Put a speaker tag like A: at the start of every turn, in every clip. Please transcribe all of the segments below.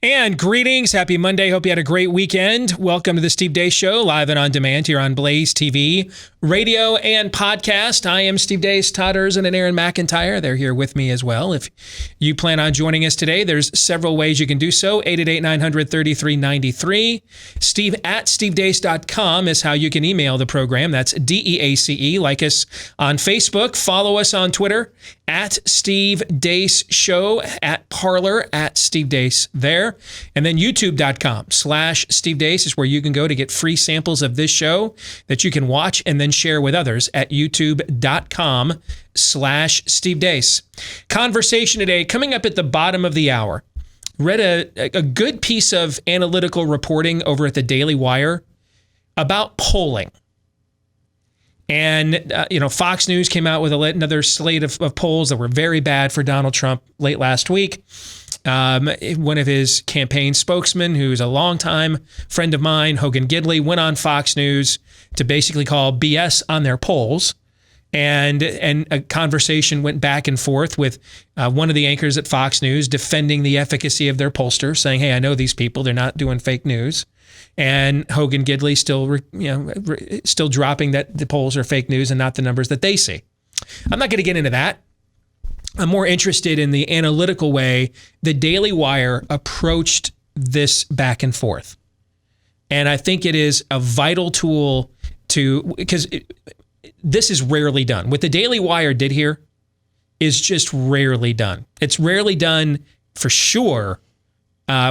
A: And greetings. Happy Monday. Hope you had a great weekend. Welcome to the Steve Deace Show, live and on demand here on BlazeTV, radio and podcast. I am Steve Deace, Todd Erzin, and Aaron McIntyre. They're here with me as well. If you plan on joining us today, there's several ways you can do so. 888-900-3393. Steve at stevedeace.com is how you can email the program. That's DEACE. Like us on Facebook. Follow us on Twitter at Steve Deace Show, at Parler, at Steve Deace there. And then youtube.com/Steve Deace is where you can go to get free samples of this show that you can watch and then share with others at youtube.com/Steve Deace. Conversation today, coming up at the bottom of the hour. Read a good piece of analytical reporting over at the Daily Wire about polling. And, Fox News came out with another slate of polls that were very bad for Donald Trump late last week. One of his campaign spokesmen, who's a longtime friend of mine, Hogan Gidley, went on Fox News to basically call BS on their polls. And a conversation went back and forth with one of the anchors at Fox News defending the efficacy of their pollsters, saying, hey, I know these people, they're not doing fake news. And Hogan Gidley still dropping that the polls are fake news and not the numbers that they see. I'm not going to get into that. I'm more interested in the analytical way the Daily Wire approached this back and forth. And I think it is a vital tool because this is rarely done. What the Daily Wire did here is just rarely done. It's rarely done for sure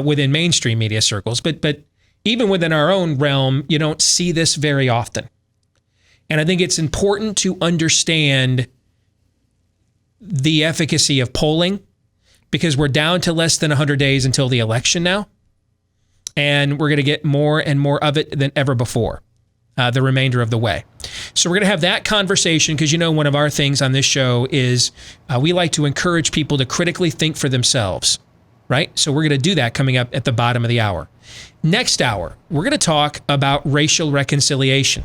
A: within mainstream media circles, but even within our own realm, you don't see this very often. And I think it's important to understand the efficacy of polling because we're down to less than 100 days until the election now. And we're going to get more and more of it than ever before, the remainder of the way. So we're going to have that conversation because, one of our things on this show is we like to encourage people to critically think for themselves, right? So we're going to do that coming up at the bottom of the hour. Next hour, we're going to talk about racial reconciliation,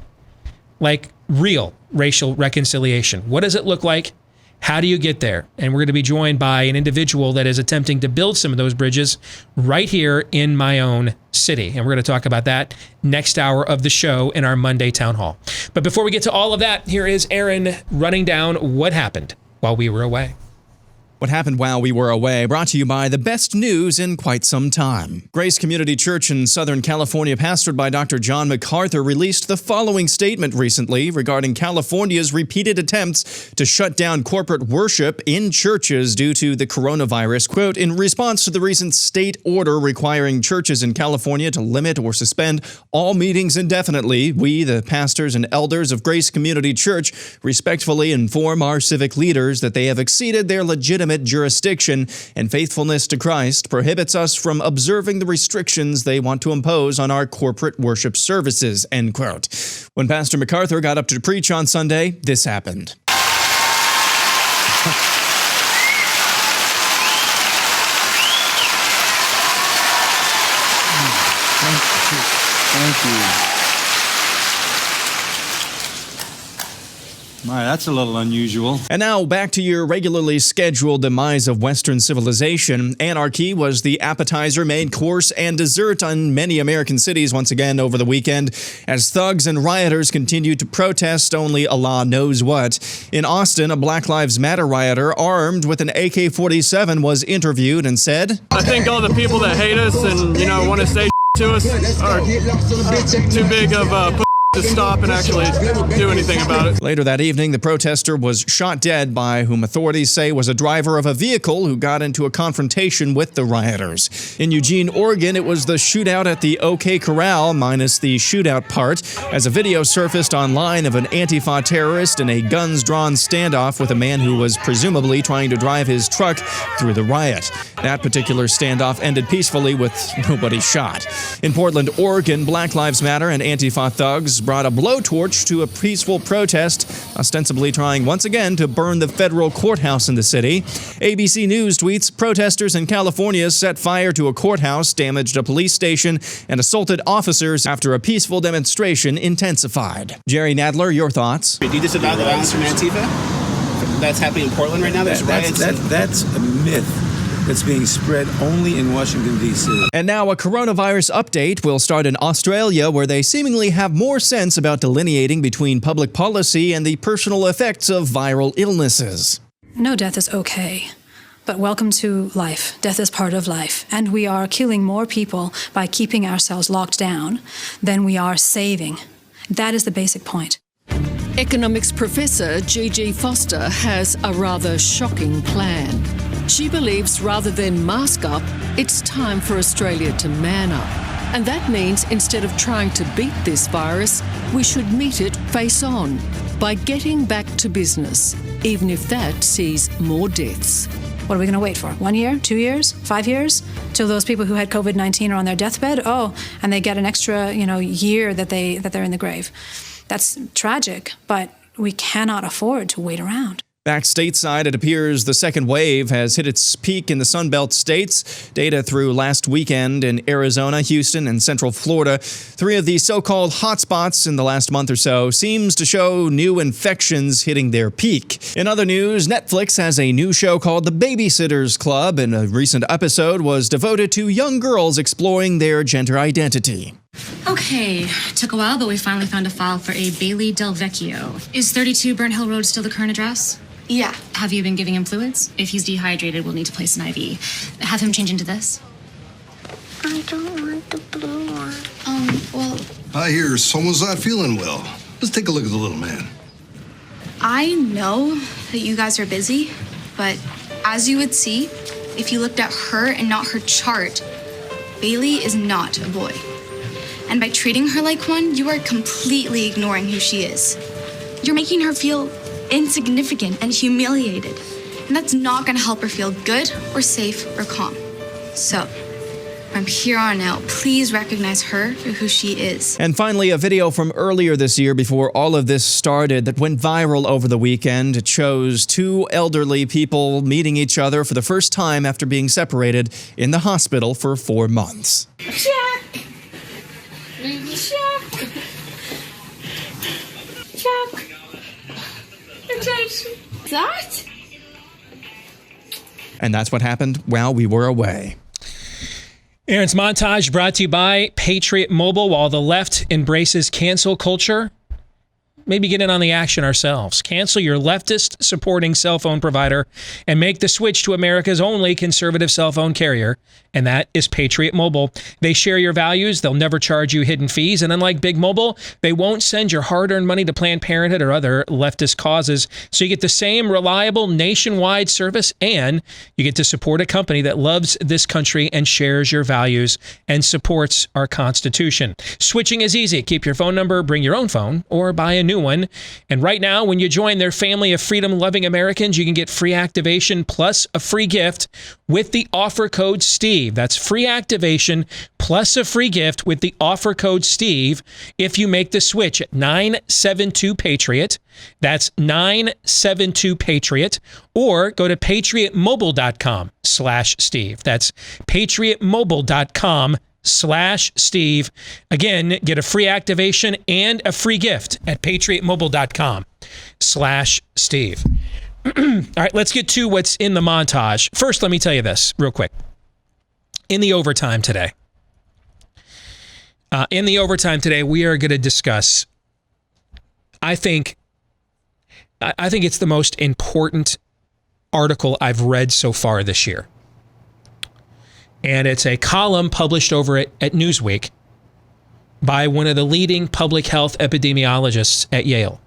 A: like real racial reconciliation. What does it look like? How do you get there? And we're going to be joined by an individual that is attempting to build some of those bridges right here in my own city. And we're going to talk about that next hour of the show in our Monday Town Hall. But before we get to all of that, here is Aaron running down what happened while we were away.
B: What happened while we were away, brought to you by the best news in quite some time. Grace Community Church in Southern California, pastored by Dr. John MacArthur, released the following statement recently regarding California's repeated attempts to shut down corporate worship in churches due to the coronavirus. Quote, in response to the recent state order requiring churches in California to limit or suspend all meetings indefinitely, we, the pastors and elders of Grace Community Church, respectfully inform our civic leaders that they have exceeded their legitimate jurisdiction, and faithfulness to Christ prohibits us from observing the restrictions they want to impose on our corporate worship services, end quote. When Pastor MacArthur got up to preach on Sunday, this happened.
C: Thank you. My, that's a little unusual.
B: And now back to your regularly scheduled demise of Western civilization. Anarchy was the appetizer, main course, and dessert on many American cities once again over the weekend as thugs and rioters continued to protest only Allah knows what. In Austin, a Black Lives Matter rioter armed with an AK-47 was interviewed and said,
D: I think all the people that hate us and, want to say to us are too big of a to stop and actually do anything about it.
B: Later that evening, the protester was shot dead by whom authorities say was a driver of a vehicle who got into a confrontation with the rioters. In Eugene, Oregon, it was the shootout at the OK Corral, minus the shootout part, as a video surfaced online of an Antifa terrorist in a guns-drawn standoff with a man who was presumably trying to drive his truck through the riot. That particular standoff ended peacefully with nobody shot. In Portland, Oregon, Black Lives Matter and Antifa thugs brought a blowtorch to a peaceful protest, ostensibly trying once again to burn the federal courthouse in the city. ABC News tweets, protesters in California set fire to a courthouse, damaged a police station, and assaulted officers after a peaceful demonstration intensified. Jerry Nadler, your thoughts?
E: Do you disavow the violence from Antifa? That's happening in Portland right now? There's riots.
F: That's a myth.
C: that's being spread only in Washington, D.C.
B: And now a coronavirus update will start in Australia, where they seemingly have more sense about delineating between public policy and the personal effects of viral illnesses.
E: No death is okay. But welcome to life. Death is part of life. And we are killing more people by keeping ourselves locked down than we are saving. That is the basic point.
F: Economics professor Gigi Foster has a rather shocking plan. She believes rather than mask up, it's time for Australia to man up. And that means instead of trying to beat this virus, we should meet it face on by getting back to business, even if that sees more deaths.
E: What are we going to wait for? 1 year, 2 years, 5 years? Till those people who had COVID-19 are on their deathbed? Oh, and they get an extra, year that they're in the grave. That's tragic, but we cannot afford to wait around.
B: Back stateside, it appears the second wave has hit its peak in the Sunbelt states. Data through last weekend in Arizona, Houston, and Central Florida, 3 of the so-called hotspots in the last month or so, seems to show new infections hitting their peak. In other news, Netflix has a new show called The Babysitters Club, and a recent episode was devoted to young girls exploring their gender identity.
G: Okay, took a while, but we finally found a file for a Bailey Del Vecchio. Is 32 Burnt Hill Road still the current address?
H: Yeah.
G: Have you been giving him fluids? If he's dehydrated, we'll need to place an IV. Have him change into this.
H: I don't want the blue one.
G: Well...
I: I hear someone's not feeling well. Let's take a look at the little man.
H: I know that you guys are busy, but as you would see, if you looked at her and not her chart, Bailey is not a boy. And by treating her like one, you are completely ignoring who she is. You're making her feel insignificant and humiliated. And that's not gonna help her feel good or safe or calm. So, from here on out, please recognize her for who she is.
B: And finally, a video from earlier this year before all of this started that went viral over the weekend. It shows 2 elderly people meeting each other for the first time after being separated in the hospital for 4 months.
H: Chuck! Baby Chuck! Chuck! That?
B: And that's what happened while we were away.
A: Aaron's montage brought to you by Patriot Mobile. While the left embraces cancel culture, maybe get in on the action ourselves. Cancel your leftist supporting cell phone provider and make the switch to America's only conservative cell phone carrier, and that is Patriot Mobile. They share your values. They'll never charge you hidden fees. And unlike Big Mobile, they won't send your hard-earned money to Planned Parenthood or other leftist causes. So you get the same reliable nationwide service, and you get to support a company that loves this country and shares your values and supports our Constitution. Switching is easy. Keep your phone number, bring your own phone, or buy a new one. And right now, when you join their family of freedom-loving Americans, you can get free activation plus a free gift with the offer code STEVE. That's free activation plus a free gift with the offer code STEVE if you make the switch at 972-PATRIOT. That's 972-PATRIOT. Or go to patriotmobile.com/Steve. That's patriotmobile.com/Steve. Again, get a free activation and a free gift at patriotmobile.com/Steve. All right, let's get to what's in the montage. First, let me tell you this real quick. In the overtime today, we are going to discuss, I think it's the most important article I've read so far this year. And it's a column published over at Newsweek by one of the leading public health epidemiologists at Yale.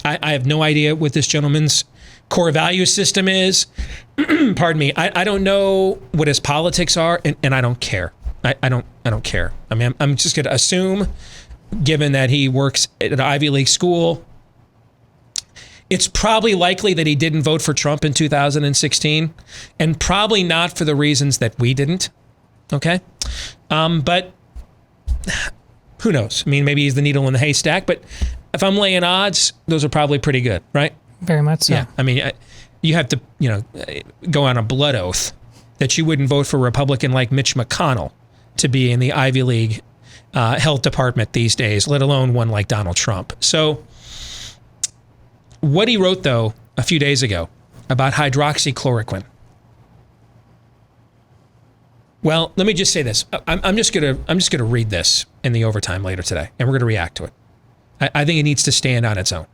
A: I have no idea what this gentleman's core value system is. Pardon me. I don't know what his politics are, and I don't care. I don't care. I mean, I'm just going to assume, given that he works at an Ivy League school, it's probably likely that he didn't vote for Trump in 2016, and probably not for the reasons that we didn't. Okay? But who knows? I mean, maybe he's the needle in the haystack, but if I'm laying odds, those are probably pretty good, right?
J: Very much so.
A: Yeah. I mean, you have to, go on a blood oath that you wouldn't vote for a Republican like Mitch McConnell to be in the Ivy League health department these days, let alone one like Donald Trump. So what he wrote, though, a few days ago about hydroxychloroquine Well, let me just say this. I'm just gonna read this in the overtime later today, and we're gonna react to it. I think it needs to stand on its own,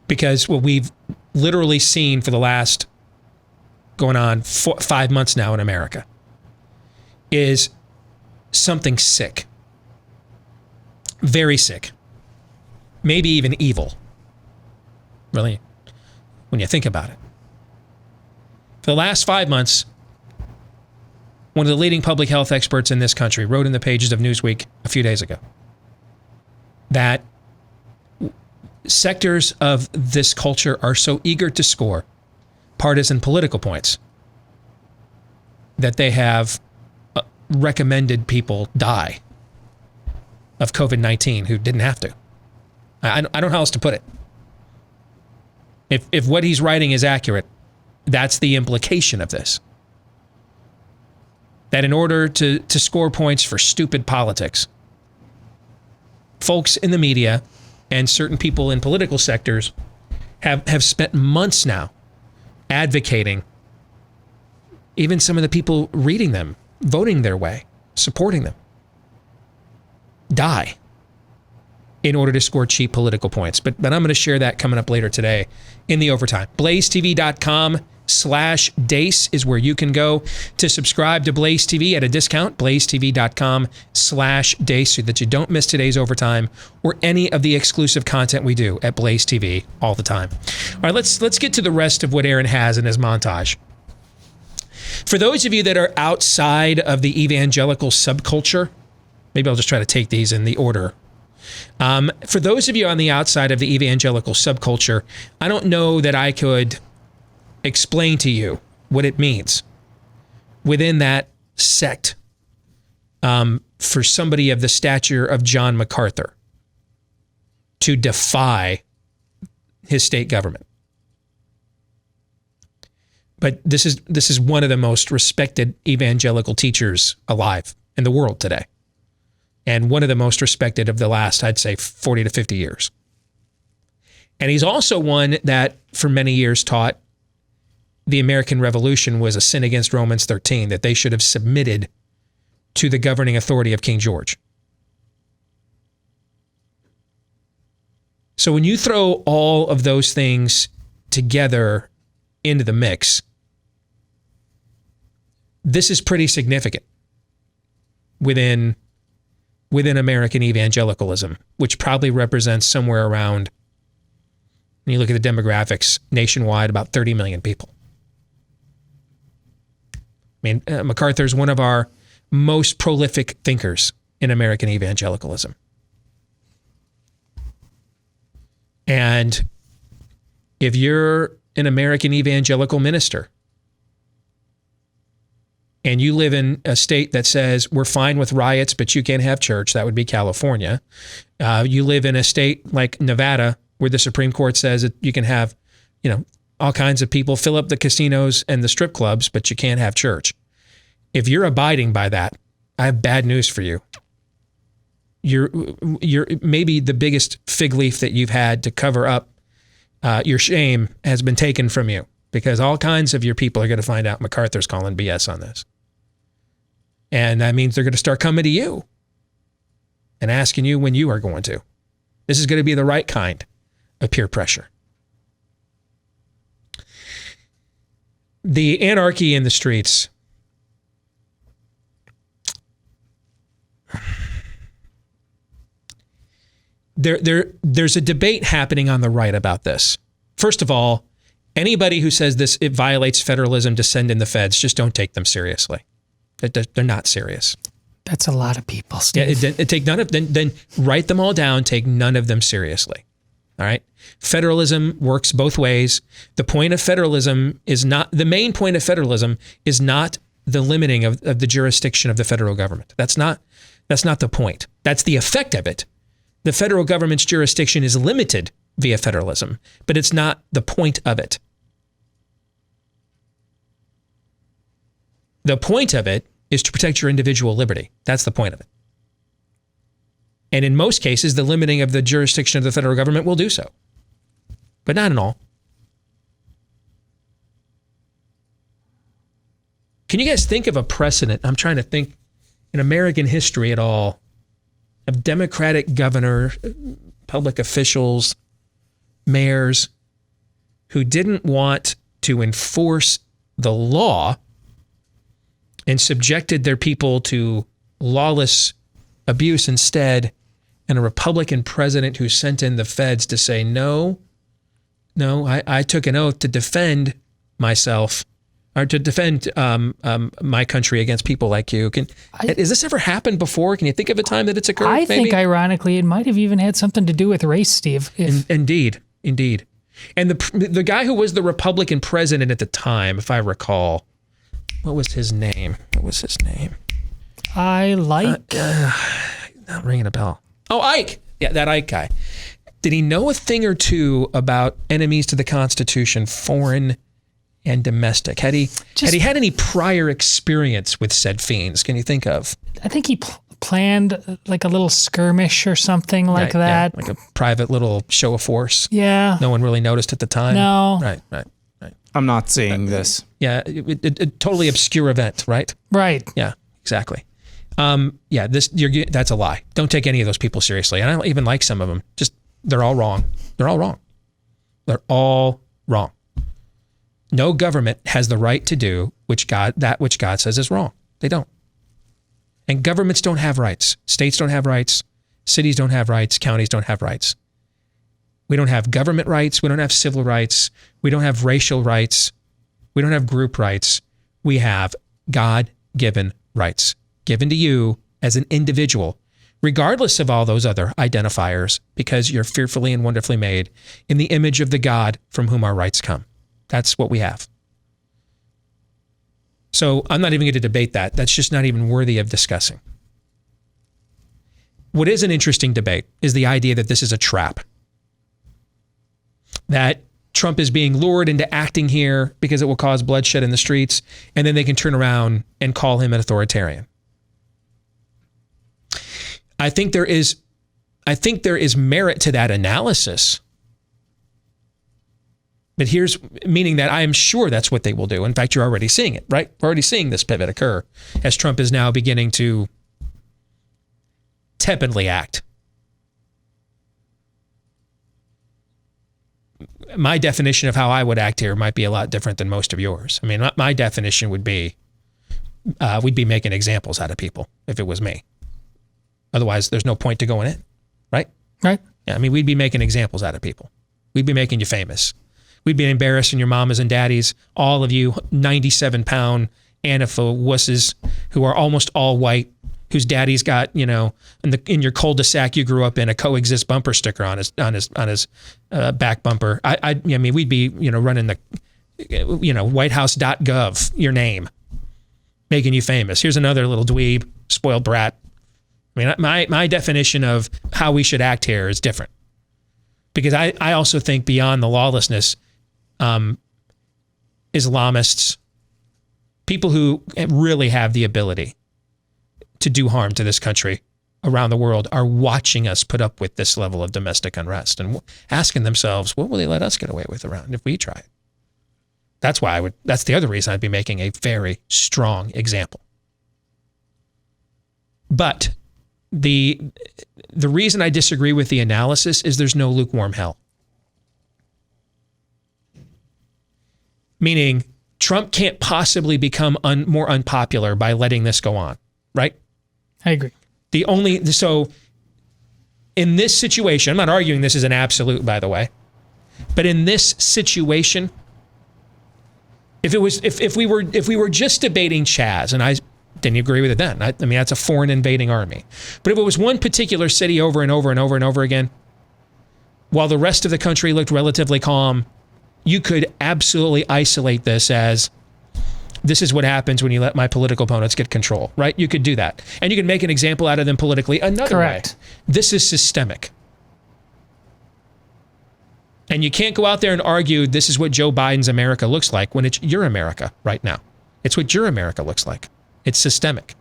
A: because what we've literally seen for the last going on 5 months now in America is something sick, very sick, maybe even evil. Really, when you think about it. For the last 5 months, one of the leading public health experts in this country wrote in the pages of Newsweek a few days ago that sectors of this culture are so eager to score partisan political points that they have recommended people die of COVID-19 who didn't have to. I don't know how else to put it. If what he's writing is accurate, that's the implication of this. That in order to score points for stupid politics, folks in the media and certain people in political sectors have spent months now advocating, even some of the people reading them, voting their way, supporting them, die in order to score cheap political points. But I'm going to share that coming up later today in the overtime. BlazeTV.com/Deace is where you can go to subscribe to Blaze TV at a discount. BlazeTV.com/Deace so that you don't miss today's overtime or any of the exclusive content we do at Blaze TV all the time. All right, let's get to the rest of what Aaron has in his montage. For those of you that are outside of the evangelical subculture, maybe I'll just try to take these in the order. For those of you on the outside of the evangelical subculture, I don't know that I could explain to you what it means within that sect for somebody of the stature of John MacArthur to defy his state government. But this is one of the most respected evangelical teachers alive in the world today. And one of the most respected of the last, I'd say, 40 to 50 years. And he's also one that for many years taught the American Revolution was a sin against Romans 13, that they should have submitted to the governing authority of King George. So when you throw all of those things together into the mix, this is pretty significant within American evangelicalism, which probably represents somewhere around, when you look at the demographics, nationwide, about 30 million people. I mean, MacArthur is one of our most prolific thinkers in American evangelicalism. And if you're an American evangelical minister and you live in a state that says we're fine with riots, but you can't have church, that would be California. You live in a state like Nevada where the Supreme Court says that you can have, all kinds of people fill up the casinos and the strip clubs, but you can't have church. If you're abiding by that, I have bad news for you. You're maybe the biggest fig leaf that you've had to cover up your shame has been taken from you, because all kinds of your people are going to find out MacArthur's calling BS on this. And that means they're going to start coming to you and asking you when you are going to. This is going to be the right kind of peer pressure. The anarchy in the streets. There's a debate happening on the right about this. First of all, anybody who says it violates federalism to send in the feds, just don't take them seriously. They're not serious.
J: That's a lot of people, Steve.
A: Yeah, take none of them. Then write them all down. Take none of them seriously. All right. Federalism works both ways. The point of federalism is not the main point of federalism is not the limiting of the jurisdiction of the federal government. That's not the point. That's the effect of it. The federal government's jurisdiction is limited via federalism, but it's not the point of it. The point of it is to protect your individual liberty. That's the point of it. And in most cases, the limiting of the jurisdiction of the federal government will do so, but not in all. Can you guys think of a precedent? I'm trying to think in American history at all of Democratic governor, public officials, mayors who didn't want to enforce the law and subjected their people to lawless abuse instead, and a Republican president who sent in the feds to say, no, I took an oath to defend myself or to defend my country against people like you. Has this ever happened before? Can you think of a time that it's occurred?
J: I think, ironically, it might have even had something to do with race, Steve.
A: Indeed. And the guy who was the Republican president at the time, if I recall, what was his name?
J: I like...
A: not ringing a bell. Oh, Ike. Yeah, that Ike guy. Did he know a thing or two about enemies to the Constitution, foreign and domestic? Had he had any prior experience with said fiends? Can you think of?
J: I think he planned like a little skirmish or something like that.
A: Yeah, like a private little show of force.
J: Yeah.
A: No one really noticed at the time.
J: No.
A: Right.
B: I'm not seeing this.
A: Yeah, a totally obscure event, right?
J: Right.
A: Yeah, exactly. That's a lie. Don't take any of those people seriously. And I don't even like some of them. They're all wrong. They're all wrong. No government has the right to do that which God says is wrong. They don't. And governments don't have rights. States don't have rights. Cities don't have rights. Counties don't have rights. We don't have government rights. We don't have civil rights. We don't have racial rights. We don't have group rights. We have God-given rights given to you as an individual, regardless of all those other identifiers, because you're fearfully and wonderfully made in the image of the God from whom our rights come. That's what we have. So I'm not even going to debate that. That's just not even worthy of discussing. What is an interesting debate is the idea that this is a trap. That Trump is being lured into acting here because it will cause bloodshed in the streets, and then they can turn around and call him an authoritarian. I think there is merit to that analysis. But meaning that I am sure that's what they will do. In fact, you're already seeing it, right? We're already seeing this pivot occur as Trump is now beginning to tepidly act. My definition of how I would act here might be a lot different than most of yours. I mean, my definition would be we'd be making examples out of people if it was me. Otherwise, there's no point to going in, right?
J: Right.
A: Yeah, I mean, we'd be making examples out of people. We'd be making you famous. We'd be embarrassing your mamas and daddies, all of you 97-pound Anafa wusses who are almost all white, whose daddy's got, in your cul-de-sac you grew up in, a coexist bumper sticker on his back bumper. I mean, we'd be, running the, whitehouse.gov, your name, making you famous. Here's another little dweeb, spoiled brat. I mean, my definition of how we should act here is different. Because I also think beyond the lawlessness, Islamists, people who really have the ability to do harm to this country around the world are watching us put up with this level of domestic unrest and asking themselves, what will they let us get away with around if we try it? That's the other reason I'd be making a very strong example. But the reason I disagree with the analysis is there's no lukewarm hell. Meaning Trump can't possibly become more unpopular by letting this go on, right?
J: I agree.
A: So in this situation, I'm not arguing this is an absolute, by the way, but in this situation, if we were just debating Chaz, and I didn't agree with it then. I mean, that's a foreign invading army. But if it was one particular city over and over and over and over again, while the rest of the country looked relatively calm, you could absolutely isolate this as, this is what happens when you let my political opponents get control, right? You could do that. And you can make an example out of them politically another way. This is systemic. And you can't go out there and argue this is what Joe Biden's America looks like when it's your America right now. It's what your America looks like. It's systemic.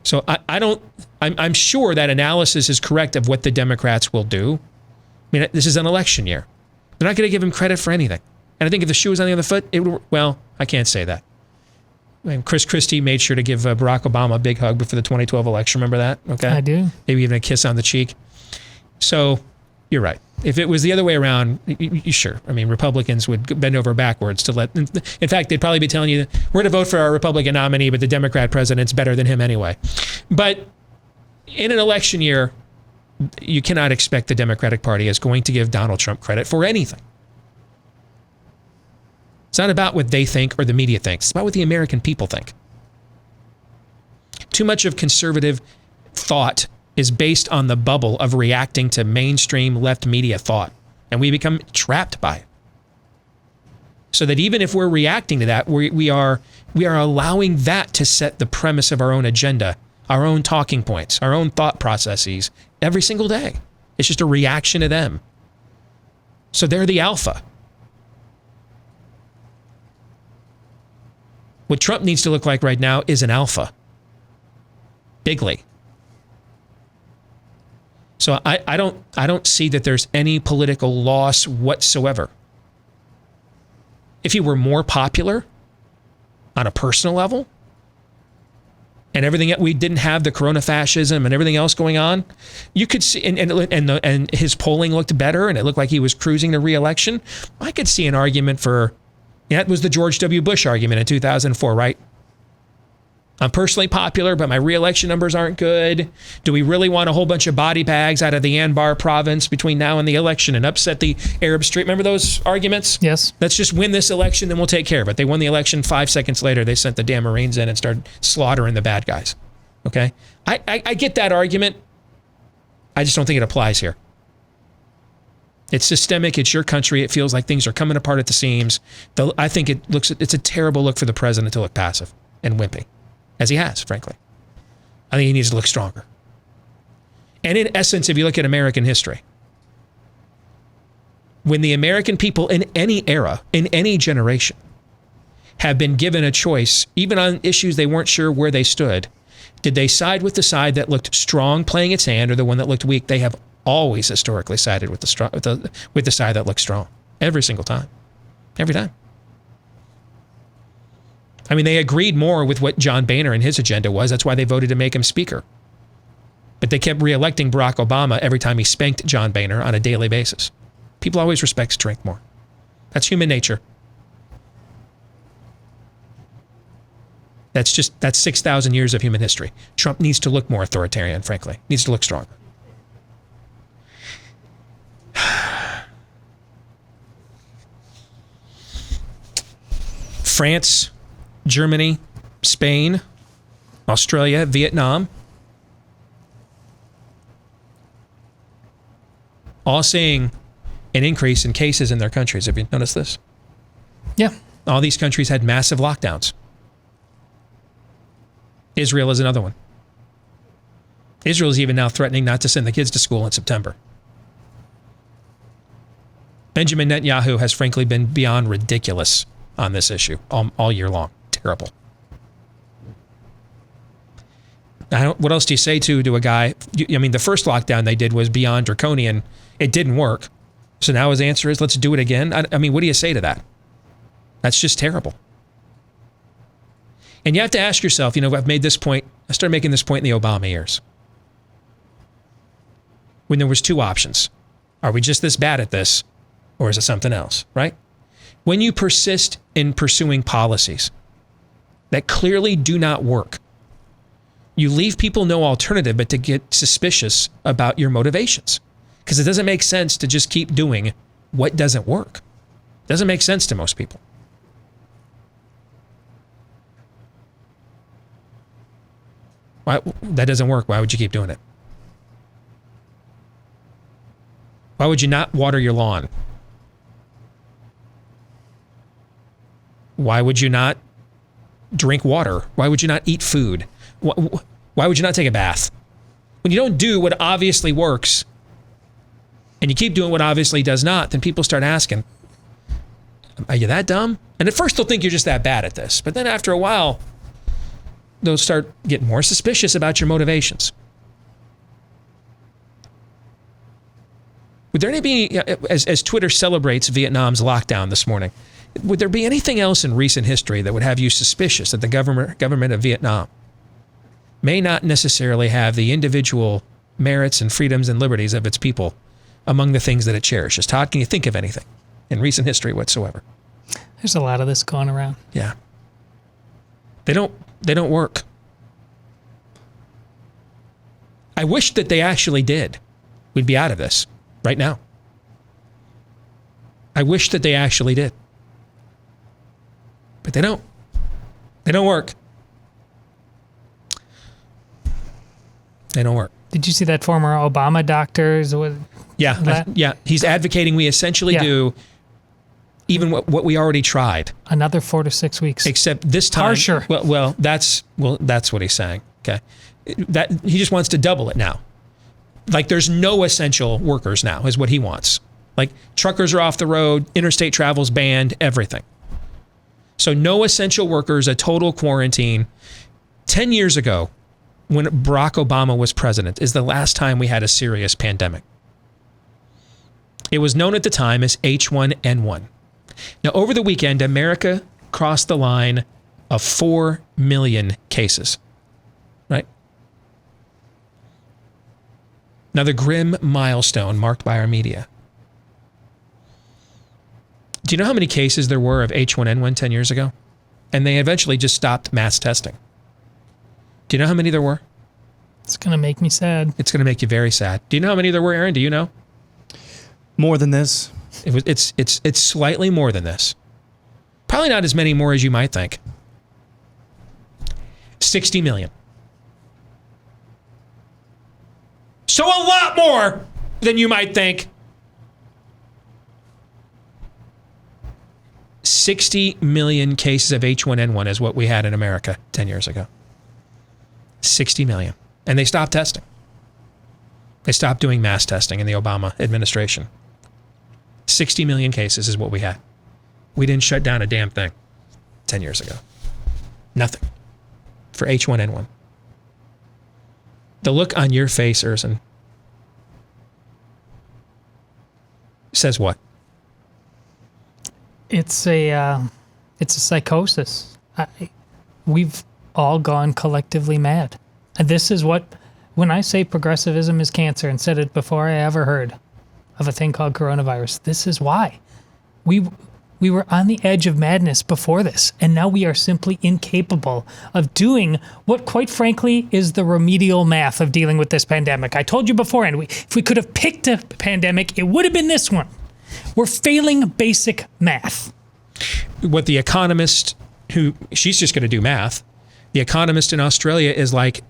A: So I'm sure that analysis is correct of what the Democrats will do. I mean, this is an election year. They're not going to give him credit for anything. And I think if the shoe was on the other foot, I can't say that. And Chris Christie made sure to give Barack Obama a big hug before the 2012 election. Remember that? Okay.
J: I do.
A: Maybe even a kiss on the cheek. So you're right. If it was the other way around, sure. I mean, Republicans would bend over backwards to let... In fact, they'd probably be telling you, we're going to vote for our Republican nominee, but the Democrat president's better than him anyway. But in an election year, you cannot expect the Democratic Party is going to give Donald Trump credit for anything. It's not about what they think or the media thinks. It's about what the American people think. Too much of conservative thought is based on the bubble of reacting to mainstream left media thought. And we become trapped by it. So that even if we're reacting to that, we are allowing that to set the premise of our own agenda, our own talking points, our own thought processes every single day. It's just a reaction to them. So they're the alpha. What Trump needs to look like right now is an alpha. Bigly. So I don't see that there's any political loss whatsoever. If he were more popular on a personal level, and everything, we didn't have the corona fascism and everything else going on, you could see, and his polling looked better, and it looked like he was cruising to re-election. I could see an argument for, that was the George W. Bush argument in 2004, right? I'm personally popular, but my re-election numbers aren't good. Do we really want a whole bunch of body bags out of the Anbar province between now and the election and upset the Arab Street? Remember those arguments?
J: Yes.
A: Let's just win this election, then we'll take care of it. They won the election. 5 seconds later, they sent the damn Marines in and started slaughtering the bad guys. Okay? I get that argument. I just don't think it applies here. It's systemic. It's your country. It feels like things are coming apart at the seams. I think it's a terrible look for the president to look passive and wimpy. As he has, frankly. I think he needs to look stronger. And in essence, if you look at American history, when the American people in any era, in any generation, have been given a choice, even on issues they weren't sure where they stood, did they side with the side that looked strong playing its hand or the one that looked weak? They have always historically sided with the side that looked strong. Every single time. Every time. I mean, they agreed more with what John Boehner and his agenda was. That's why they voted to make him speaker. But they kept re-electing Barack Obama every time he spanked John Boehner on a daily basis. People always respect strength more. That's human nature. That's 6,000 years of human history. Trump needs to look more authoritarian, frankly. Needs to look stronger. France, Germany, Spain, Australia, Vietnam, all seeing an increase in cases in their countries. Have you noticed this?
J: Yeah.
A: All these countries had massive lockdowns. Israel is another one. Israel is even now threatening not to send the kids to school in September. Benjamin Netanyahu has frankly been beyond ridiculous on this issue all year long. Terrible. What else do you say to a guy? I mean, the first lockdown they did was beyond draconian. It didn't work. So now his answer is, let's do it again. I mean, what do you say to that? That's just terrible. And you have to ask yourself, I've made this point. I started making this point in the Obama years. When there was two options. Are we just this bad at this? Or is it something else, right? When you persist in pursuing policies that clearly do not work, you leave people no alternative but to get suspicious about your motivations. Because it doesn't make sense to just keep doing what doesn't work. It doesn't make sense to most people. Why, that doesn't work. Why would you keep doing it? Why would you not water your lawn? Why would you not drink water? Why would you not eat food? Why would you not take a bath? When you don't do what obviously works and you keep doing what obviously does not, then people start asking, are you that dumb? And at first they'll think you're just that bad at this. But then after a while, they'll start getting more suspicious about your motivations. Would there be, as Twitter celebrates Vietnam's lockdown this morning, Would there be anything else in recent history that would have you suspicious that the government of Vietnam may not necessarily have the individual merits and freedoms and liberties of its people among the things that it cherishes? Todd, can you think of anything in recent history whatsoever?
J: There's a lot of this going around.
A: Yeah. They don't work. I wish that they actually did. We'd be out of this right now. I wish that they actually did. But they don't. They don't work. They don't work.
J: Did you see that former Obama doctor?
A: Yeah. He's advocating we essentially do even what we already tried.
J: Another 4 to 6 weeks.
A: Except this time.
J: Harsher.
A: Well, that's what he's saying. Okay. That he just wants to double it now. Like there's no essential workers now is what he wants. Like truckers are off the road, interstate travel's banned, everything. So no essential workers, a total quarantine. 10 years ago, when Barack Obama was president, is the last time we had a serious pandemic. It was known at the time as H1N1. Now, over the weekend, America crossed the line of 4 million cases, right? Another grim milestone marked by our media. Do you know how many cases there were of H1N1 10 years ago? And they eventually just stopped mass testing. Do you know how many there were?
J: It's going to make me sad.
A: It's going to make you very sad. Do you know how many there were, Aaron? Do you know?
B: More than this.
A: It's slightly more than this. Probably not as many more as you might think. 60 million. So a lot more than you might think. 60 million cases of H1N1 is what we had in America 10 years ago. 60 million. And they stopped testing. They stopped doing mass testing in the Obama administration. 60 million cases is what we had. We didn't shut down a damn thing 10 years ago. Nothing. For H1N1. The look on your face, Ersin, says what?
J: It's a psychosis. We've all gone collectively mad. And this is what, when I say progressivism is cancer and said it before I ever heard of a thing called coronavirus, this is why. We were on the edge of madness before this, and now we are simply incapable of doing what, quite frankly, is the remedial math of dealing with this pandemic. I told you before, and if we could have picked a pandemic, it would have been this one. We're failing basic math.
A: What the economist, she's just going to do math, the economist in Australia is like,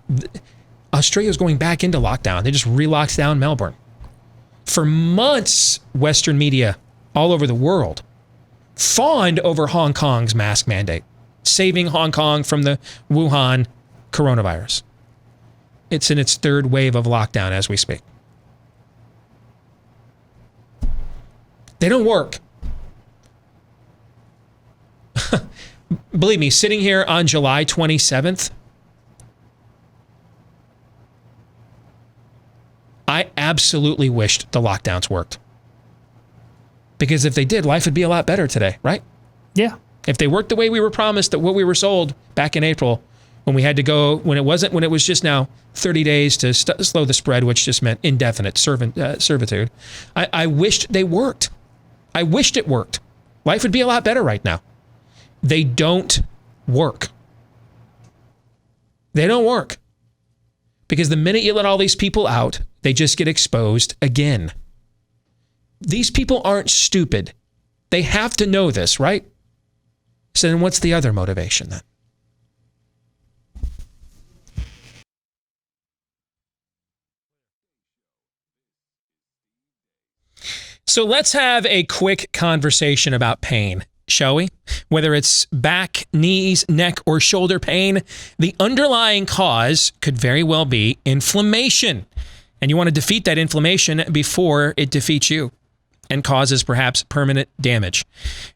A: Australia's going back into lockdown. They just re-locked down Melbourne. For months, Western media all over the world fawned over Hong Kong's mask mandate, saving Hong Kong from the Wuhan coronavirus. It's in its third wave of lockdown as we speak. They don't work. Believe me, sitting here on July 27th, I absolutely wished the lockdowns worked. Because if they did, life would be a lot better today, right?
J: Yeah.
A: If they worked the way we were promised, that what we were sold back in April, when we had to go, when it was just now 30 days to slow the spread, which just meant indefinite servitude. I wished they worked. I wished it worked. Life would be a lot better right now. They don't work. They don't work. Because the minute you let all these people out, they just get exposed again. These people aren't stupid. They have to know this, right? So then what's the other motivation then? So let's have a quick conversation about pain, shall we? Whether it's back, knees, neck, or shoulder pain, the underlying cause could very well be inflammation. And you want to defeat that inflammation before it defeats you and causes perhaps permanent damage.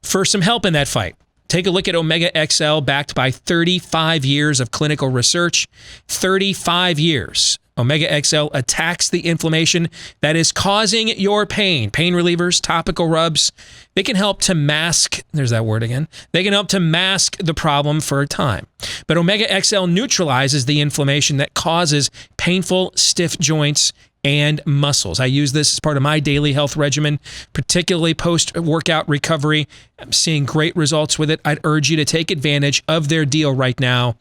A: For some help in that fight, take a look at Omega XL, backed by 35 years of clinical research. 35 years Omega XL attacks the inflammation that is causing your pain. Pain relievers, topical rubs, they can help to mask, there's that word again, they can help to mask the problem for a time. But Omega XL neutralizes the inflammation that causes painful, stiff joints and muscles. I use this as part of my daily health regimen, particularly post-workout recovery. I'm seeing great results with it. I'd urge you to take advantage of their deal right now.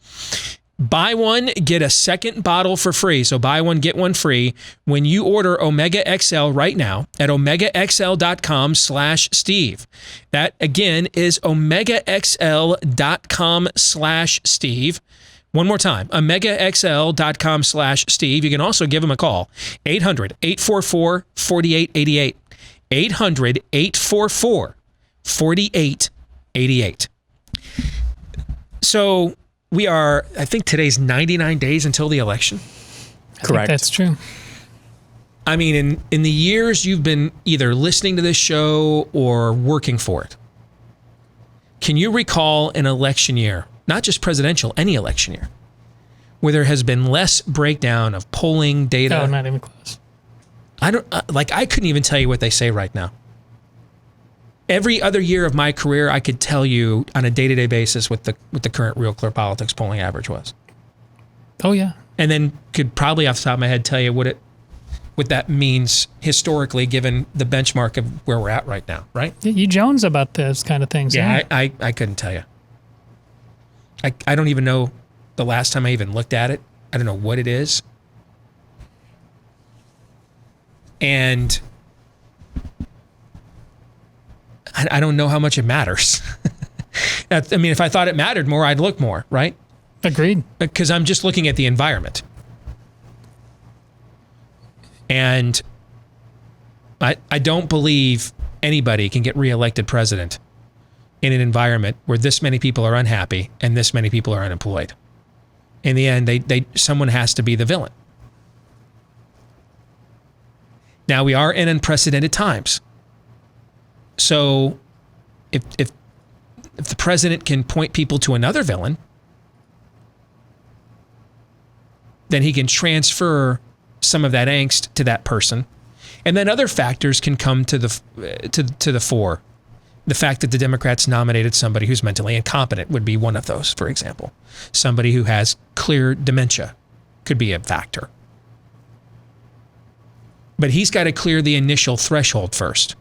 A: Buy one, get a second bottle for free. So buy one, get one free when you order Omega XL right now at omegaxl.com/Steve. That again is omegaxl.com/Steve. One more time, omegaxl.com/Steve. You can also give them a call, 800-844-4888. 800-844-4888. So we are, I think today's 99 days until the election.
J: I think that's true.
A: I mean, in the years you've been either listening to this show or working for it, can you recall an election year, not just presidential, any election year, where there has been less breakdown of polling data?
J: No, not even close.
A: I couldn't even tell you what they say right now. Every other year of my career, I could tell you on a day-to-day basis what the current Real Clear Politics polling average was.
J: Oh, yeah.
A: And then could probably off the top of my head tell you what that means historically, given the benchmark of where we're at right now, right?
J: Yeah, you Jones about those kind of things.
A: Yeah, I couldn't tell you. I don't even know the last time I even looked at it. I don't know what it is. And I don't know how much it matters. I mean, if I thought it mattered more, I'd look more, right?
J: Agreed.
A: Because I'm just looking at the environment. And I don't believe anybody can get reelected president in an environment where this many people are unhappy and this many people are unemployed. In the end, someone has to be the villain. Now, we are in unprecedented times. So if the president can point people to another villain, then he can transfer some of that angst to that person. And then other factors can come to the fore. The fact that the Democrats nominated somebody who's mentally incompetent would be one of those, for example. Somebody who has clear dementia could be a factor. But he's got to clear the initial threshold first.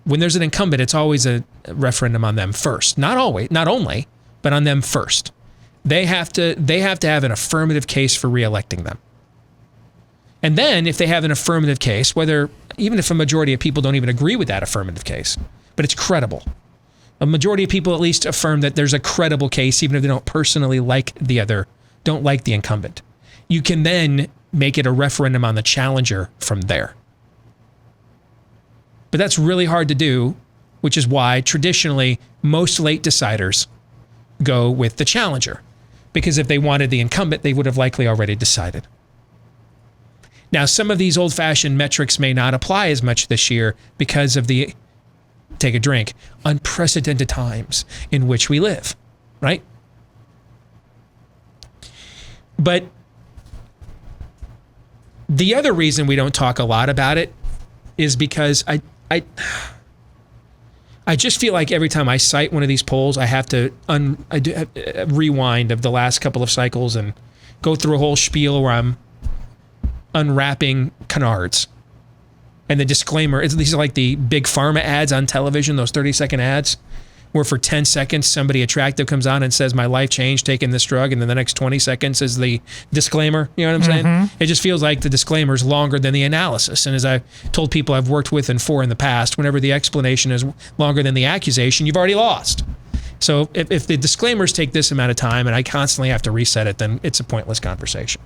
A: When there's an incumbent, it's always a referendum on them first. Not always, not only, but on them first. They have to have an affirmative case for reelecting them. And then if they have an affirmative case, even if a majority of people don't even agree with that affirmative case, but it's credible. A majority of people at least affirm that there's a credible case, even if they don't personally don't like the incumbent. You can then make it a referendum on the challenger from there. But that's really hard to do, which is why traditionally most late deciders go with the challenger. Because if they wanted the incumbent, they would have likely already decided. Now, some of these old-fashioned metrics may not apply as much this year because of the, take a drink, unprecedented times in which we live, right? But the other reason we don't talk a lot about it is because I just feel like every time I cite one of these polls, I have to rewind of the last couple of cycles and go through a whole spiel where I'm unwrapping canards. And the disclaimer, these are like the big pharma ads on television, those 30-second ads, where for 10 seconds somebody attractive comes on and says, my life changed taking this drug, and then the next 20 seconds is the disclaimer. You know what I'm saying? It just feels like the disclaimer is longer than the analysis. And as I've told people I've worked with and for in the past, whenever the explanation is longer than the accusation, you've already lost. So if the disclaimers take this amount of time and I constantly have to reset it, then it's a pointless conversation.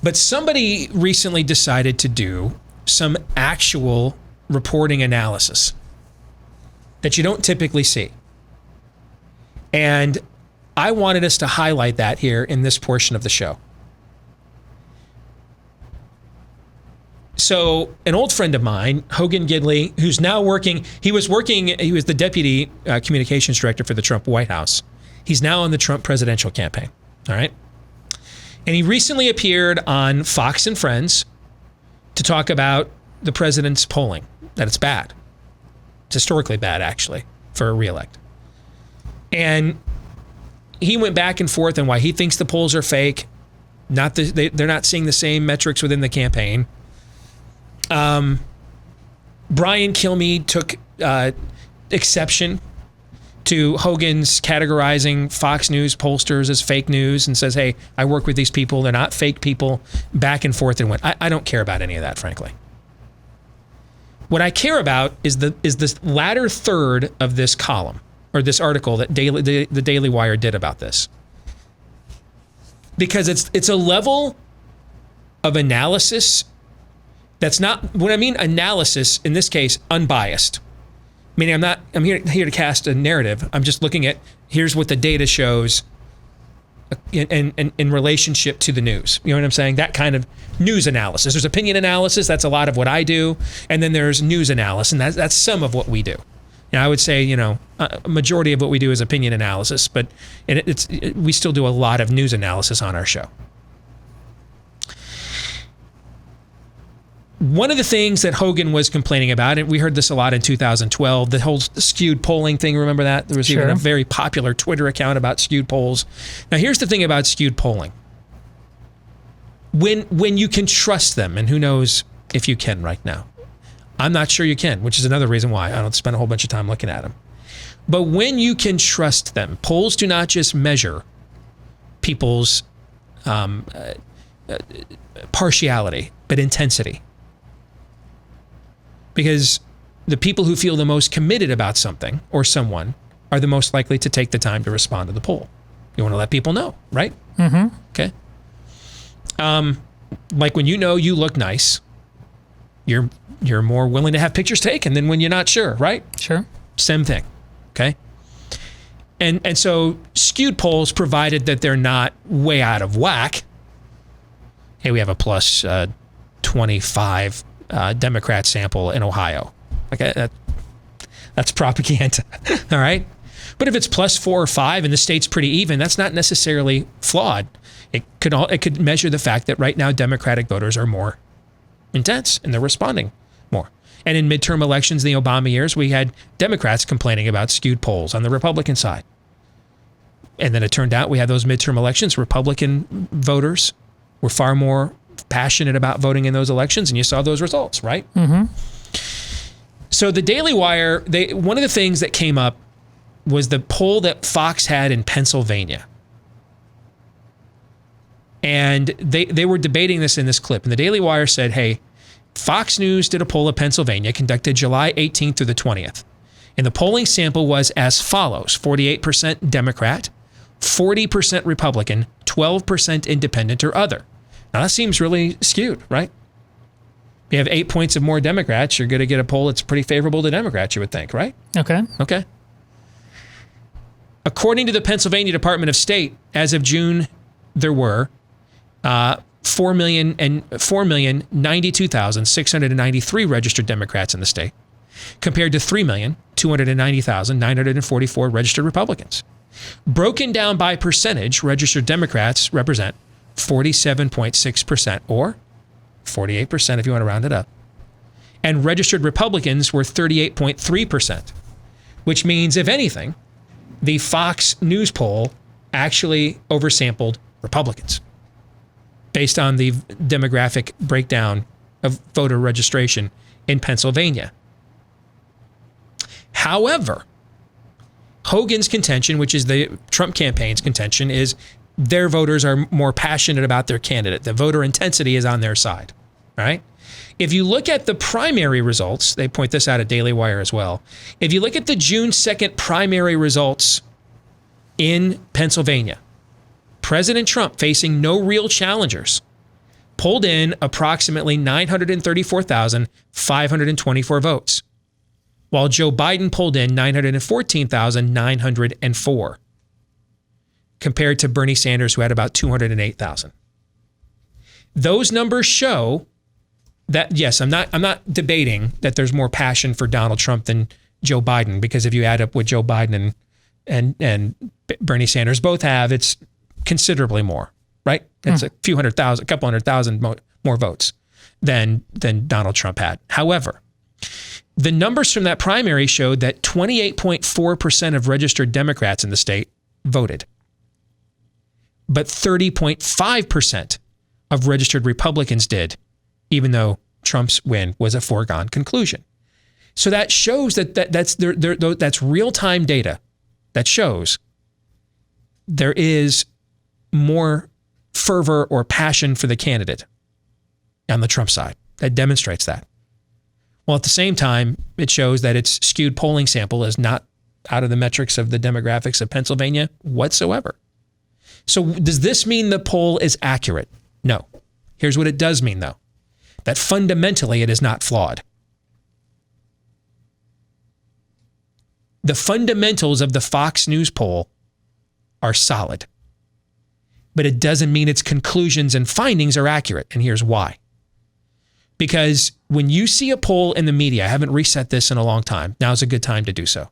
A: But somebody recently decided to do some actual reporting analysis that you don't typically see. And I wanted us to highlight that here in this portion of the show. So an old friend of mine, Hogan Gidley, who's now working, he was the deputy communications director for the Trump White House. He's now on the Trump presidential campaign, all right? And he recently appeared on Fox and Friends to talk about the president's polling, that it's bad. It's historically bad, actually, for a reelect. And he went back and forth on why he thinks the polls are fake. They're not seeing the same metrics within the campaign. Brian Kilmeade took exception to Hogan's categorizing Fox News pollsters as fake news and says, hey, I work with these people. They're not fake people. Back and forth and went. I don't care about any of that, frankly. What I care about is this latter third of this column or this article that the Daily Wire did about this. Because it's a level of analysis that's not, when I mean analysis, in this case, unbiased. Meaning I'm here to cast a narrative. I'm just looking at, here's what the data shows in relationship to the news. You know what I'm saying? That kind of news analysis. There's opinion analysis. That's a lot of what I do. And then there's news analysis. And that's some of what we do. I would say, a majority of what we do is opinion analysis, but we still do a lot of news analysis on our show. One of the things that Hogan was complaining about, and we heard this a lot in 2012, the whole skewed polling thing, remember that? There was even a very popular Twitter account about skewed polls. Now, here's the thing about skewed polling. When you can trust them, and who knows if you can right now. I'm not sure you can, which is another reason why I don't spend a whole bunch of time looking at them. But when you can trust them, polls do not just measure people's partiality, but intensity. Because the people who feel the most committed about something or someone are the most likely to take the time to respond to the poll. You want to let people know, right?
J: Mm-hmm.
A: Okay. Like when you look nice, you're more willing to have pictures taken than when you're not sure, right?
J: Sure.
A: Same thing. Okay. And so skewed polls, provided that they're not way out of whack. Hey, we have a plus 25 Democrat sample in Ohio. Okay, that's propaganda. All right. But if it's plus 4 or 5 and the state's pretty even, that's not necessarily flawed. It could measure the fact that right now Democratic voters are more intense and they're responding more. And in midterm elections in the Obama years, we had Democrats complaining about skewed polls on the Republican side. And then it turned out we had those midterm elections. Republican voters were far more passionate about voting in those elections, and you saw those results, right?
J: Mm-hmm.
A: So the Daily Wire, one of the things that came up was the poll that Fox had in Pennsylvania. And they were debating this in this clip. And the Daily Wire said, hey, Fox News did a poll of Pennsylvania conducted July 18th through the 20th. And the polling sample was as follows: 48% Democrat, 40% Republican, 12% independent or other. Now that seems really skewed, right? If you have 8 points of more Democrats, you're going to get a poll that's pretty favorable to Democrats, you would think, right?
J: Okay.
A: According to the Pennsylvania Department of State, as of June, there were 4,092,693 registered Democrats in the state, compared to 3,290,944 registered Republicans. Broken down by percentage, registered Democrats represent 47.6%, or 48% if you want to round it up. And registered Republicans were 38.3%, which means, if anything, the Fox News poll actually oversampled Republicans based on the demographic breakdown of voter registration in Pennsylvania. However, Hogan's contention, which is the Trump campaign's contention, is their voters are more passionate about their candidate. The voter intensity is on their side, right? If you look at the primary results, they point this out at Daily Wire as well. If you look at the June 2nd primary results in Pennsylvania, President Trump, facing no real challengers, pulled in approximately 934,524 votes, while Joe Biden pulled in 914,904, compared to Bernie Sanders, who had about 208,000. Those numbers show that, yes, I'm not debating that there's more passion for Donald Trump than Joe Biden, because if you add up what Joe Biden and Bernie Sanders both have, it's considerably more. right? It's a few hundred thousand, a couple 100,000 more votes than Donald Trump had. However, the numbers from that primary showed that 28.4% of registered Democrats in the state voted, but 30.5% of registered Republicans did, even though Trump's win was a foregone conclusion. So that shows that's real-time data that shows there is more fervor or passion for the candidate on the Trump side. That demonstrates that. Well, at the same time, it shows that its skewed polling sample is not out of the metrics of the demographics of Pennsylvania whatsoever. So does this mean the poll is accurate? No. Here's what it does mean, though. That fundamentally it is not flawed. The fundamentals of the Fox News poll are solid. But it doesn't mean its conclusions and findings are accurate. And here's why. Because when you see a poll in the media, I haven't reset this in a long time. Now's a good time to do so.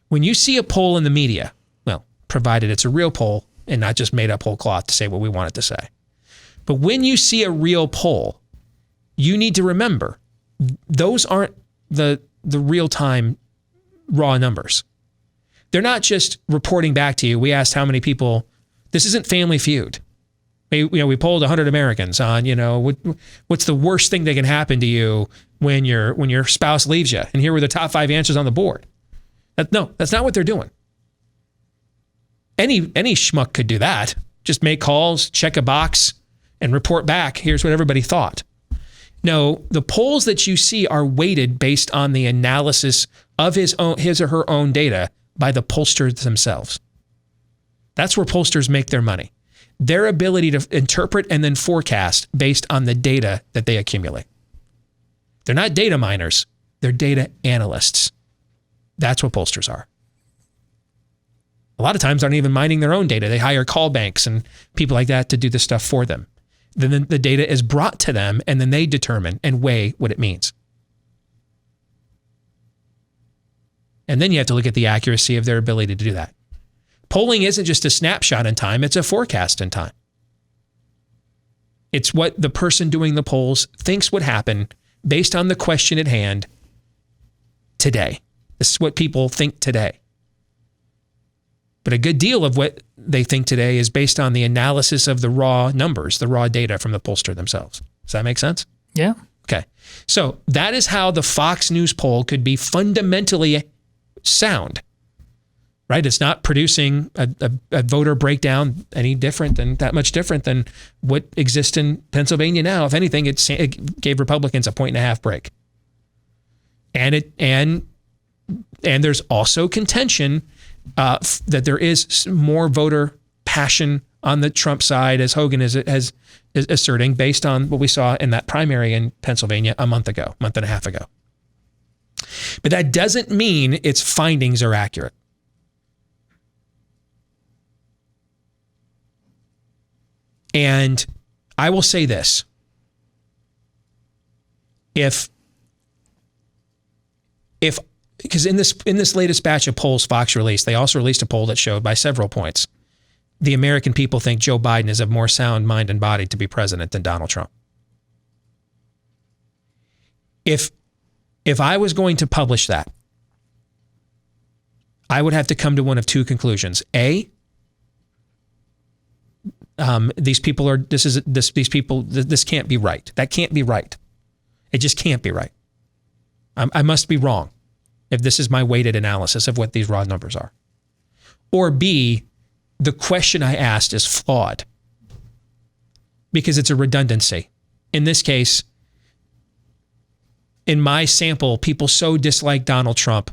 A: When you see a poll in the media, well, provided it's a real poll and not just made up whole cloth to say what we want it to say. But when you see a real poll, you need to remember those aren't the real-time raw numbers. They're not just reporting back to you. We asked how many people. This isn't Family Feud. We polled 100 Americans on, what's the worst thing that can happen to you when your spouse leaves you, and here were the top 5 answers on the board. No, that's not what they're doing. Any schmuck could do that. Just make calls, check a box, and report back. Here's what everybody thought. No, the polls that you see are weighted based on the analysis of his or her own data by the pollsters themselves. That's where pollsters make their money. Their ability to interpret and then forecast based on the data that they accumulate. They're not data miners. They're data analysts. That's what pollsters are. A lot of times aren't even mining their own data. They hire call banks and people like that to do this stuff for them. Then the data is brought to them and then they determine and weigh what it means. And then you have to look at the accuracy of their ability to do that. Polling isn't just a snapshot in time, it's a forecast in time. It's what the person doing the polls thinks would happen based on the question at hand today. This is what people think today. But a good deal of what they think today is based on the analysis of the raw numbers, the raw data from the pollster themselves. Does that make sense?
J: Yeah.
A: Okay. So that is how the Fox News poll could be fundamentally sound. Right? It's not producing a voter breakdown any different than that much different than what exists in Pennsylvania now. If anything, it gave Republicans a 1.5 break. And there's also contention that there is more voter passion on the Trump side, as Hogan is asserting, based on what we saw in that primary in Pennsylvania a month and a half ago. But that doesn't mean its findings are accurate. And I will say this. Because in this latest batch of polls Fox released, they also released a poll that showed by several points the American people think Joe Biden is of more sound mind and body to be president than Donald Trump. If I was going to publish that, I would have to come to one of two conclusions. A, these people this can't be right. That can't be right. It just can't be right. I must be wrong if this is my weighted analysis of what these raw numbers are. Or B, the question I asked is flawed because it's a redundancy. In this case, in my sample, people so dislike Donald Trump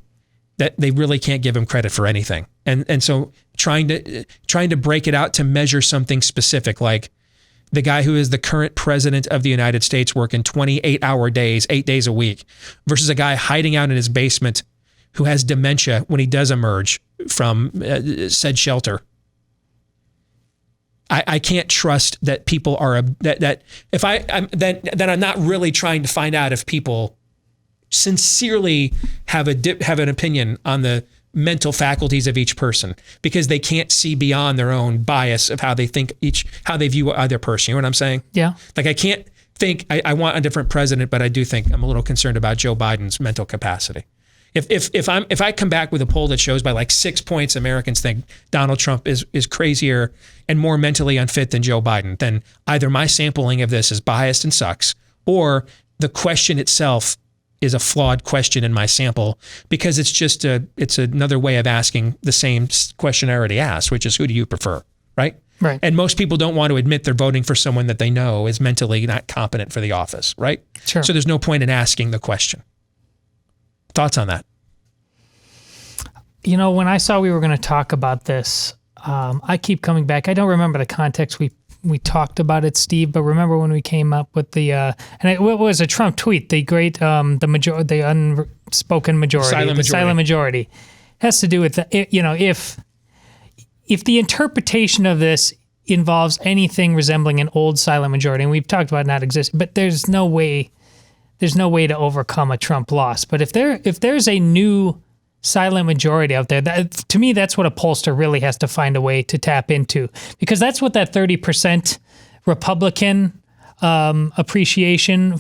A: that they really can't give him credit for anything. And so trying to break it out to measure something specific, like the guy who is the current president of the United States working 28-hour days, 8 days a week, versus a guy hiding out in his basement who has dementia when he does emerge from said shelter. I can't trust that people are then I'm not really trying to find out if people sincerely have an opinion on the mental faculties of each person because they can't see beyond their own bias of how they think how they view other person. You know what I'm saying?
J: Yeah.
A: Like I can't think I want a different president, but I do think I'm a little concerned about Joe Biden's mental capacity. If I come back with a poll that shows by like 6 points Americans think Donald Trump is crazier and more mentally unfit than Joe Biden, then either my sampling of this is biased and sucks, or the question itself is a flawed question in my sample because it's another way of asking the same question I already asked, which is who do you prefer, right?
J: Right.
A: And most people don't want to admit they're voting for someone that they know is mentally not competent for the office, right?
J: Sure.
A: So there's no point in asking the question. Thoughts on that?
J: You know, when I saw we were going to talk about this, I keep coming back. I don't remember the context we talked about it, Steve, but remember when we came up with the it was a Trump tweet, the great the unspoken majority, silent majority, has to do with if the interpretation of this involves anything resembling an old silent majority, and we've talked about not existing, but there's no way to overcome a Trump loss. But if there's a new silent majority out there, to me, that's what a pollster really has to find a way to tap into, because that's what that 30% Republican appreciation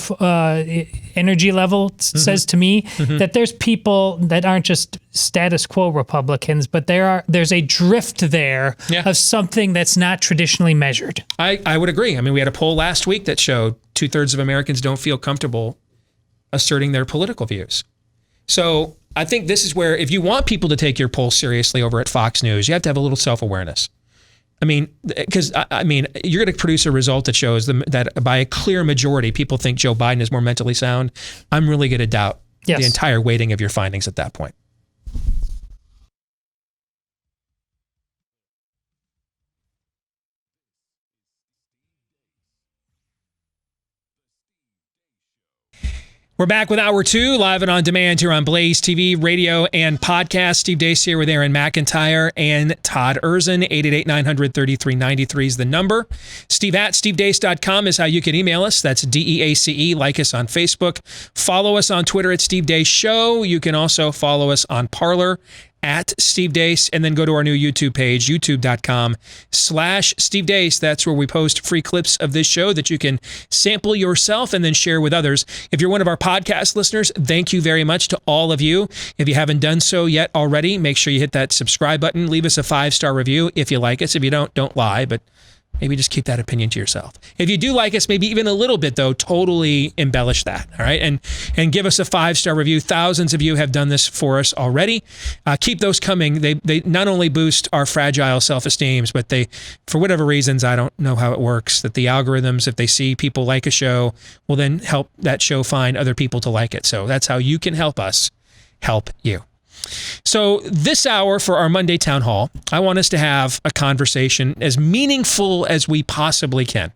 J: energy level says to me, that there's people that aren't just status quo Republicans, but there's a drift there of something that's not traditionally measured.
A: I would agree. I mean, we had a poll last week that showed 2/3 of Americans don't feel comfortable asserting their political views. So I think this is where, if you want people to take your poll seriously over at Fox News, you have to have a little self-awareness. I mean, because you're going to produce a result that shows that by a clear majority, people think Joe Biden is more mentally sound. I'm really going to doubt the entire weighting of your findings at that point. We're back with Hour 2, live and on demand here on Blaze TV, radio, and podcast. Steve Deace here with Aaron McIntyre and Todd Erzin. 888-900-3393 is the number. Steve at stevedeace.com is how you can email us. That's DEACE. Like us on Facebook. Follow us on Twitter at Steve Deace Show. You can also follow us on Parler at Steve Deace, and then go to our new YouTube page, youtube.com/Steve Deace. That's where we post free clips of this show that you can sample yourself and then share with others. If you're one of our podcast listeners, thank you very much to all of you. If you haven't done so yet already, make sure you hit that subscribe button. Leave us a 5-star review if you like us. If you don't lie, but maybe just keep that opinion to yourself. If you do like us, maybe even a little bit, though, totally embellish that, all right? And give us a 5-star review. Thousands of you have done this for us already. Keep those coming. They not only boost our fragile self-esteems, but they, for whatever reasons, I don't know how it works, that the algorithms, if they see people like a show, will then help that show find other people to like it. So that's how you can help us help you. So this hour for our Monday Town Hall, I want us to have a conversation as meaningful as we possibly can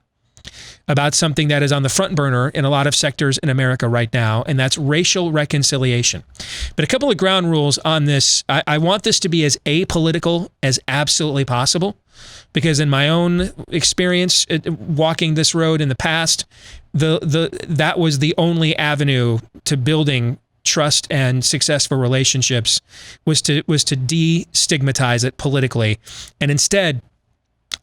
A: about something that is on the front burner in a lot of sectors in America right now, and that's racial reconciliation. But a couple of ground rules on this. I want this to be as apolitical as absolutely possible, because in my own experience walking this road in the past, that was the only avenue to building trust and successful relationships, was to destigmatize it politically. And instead,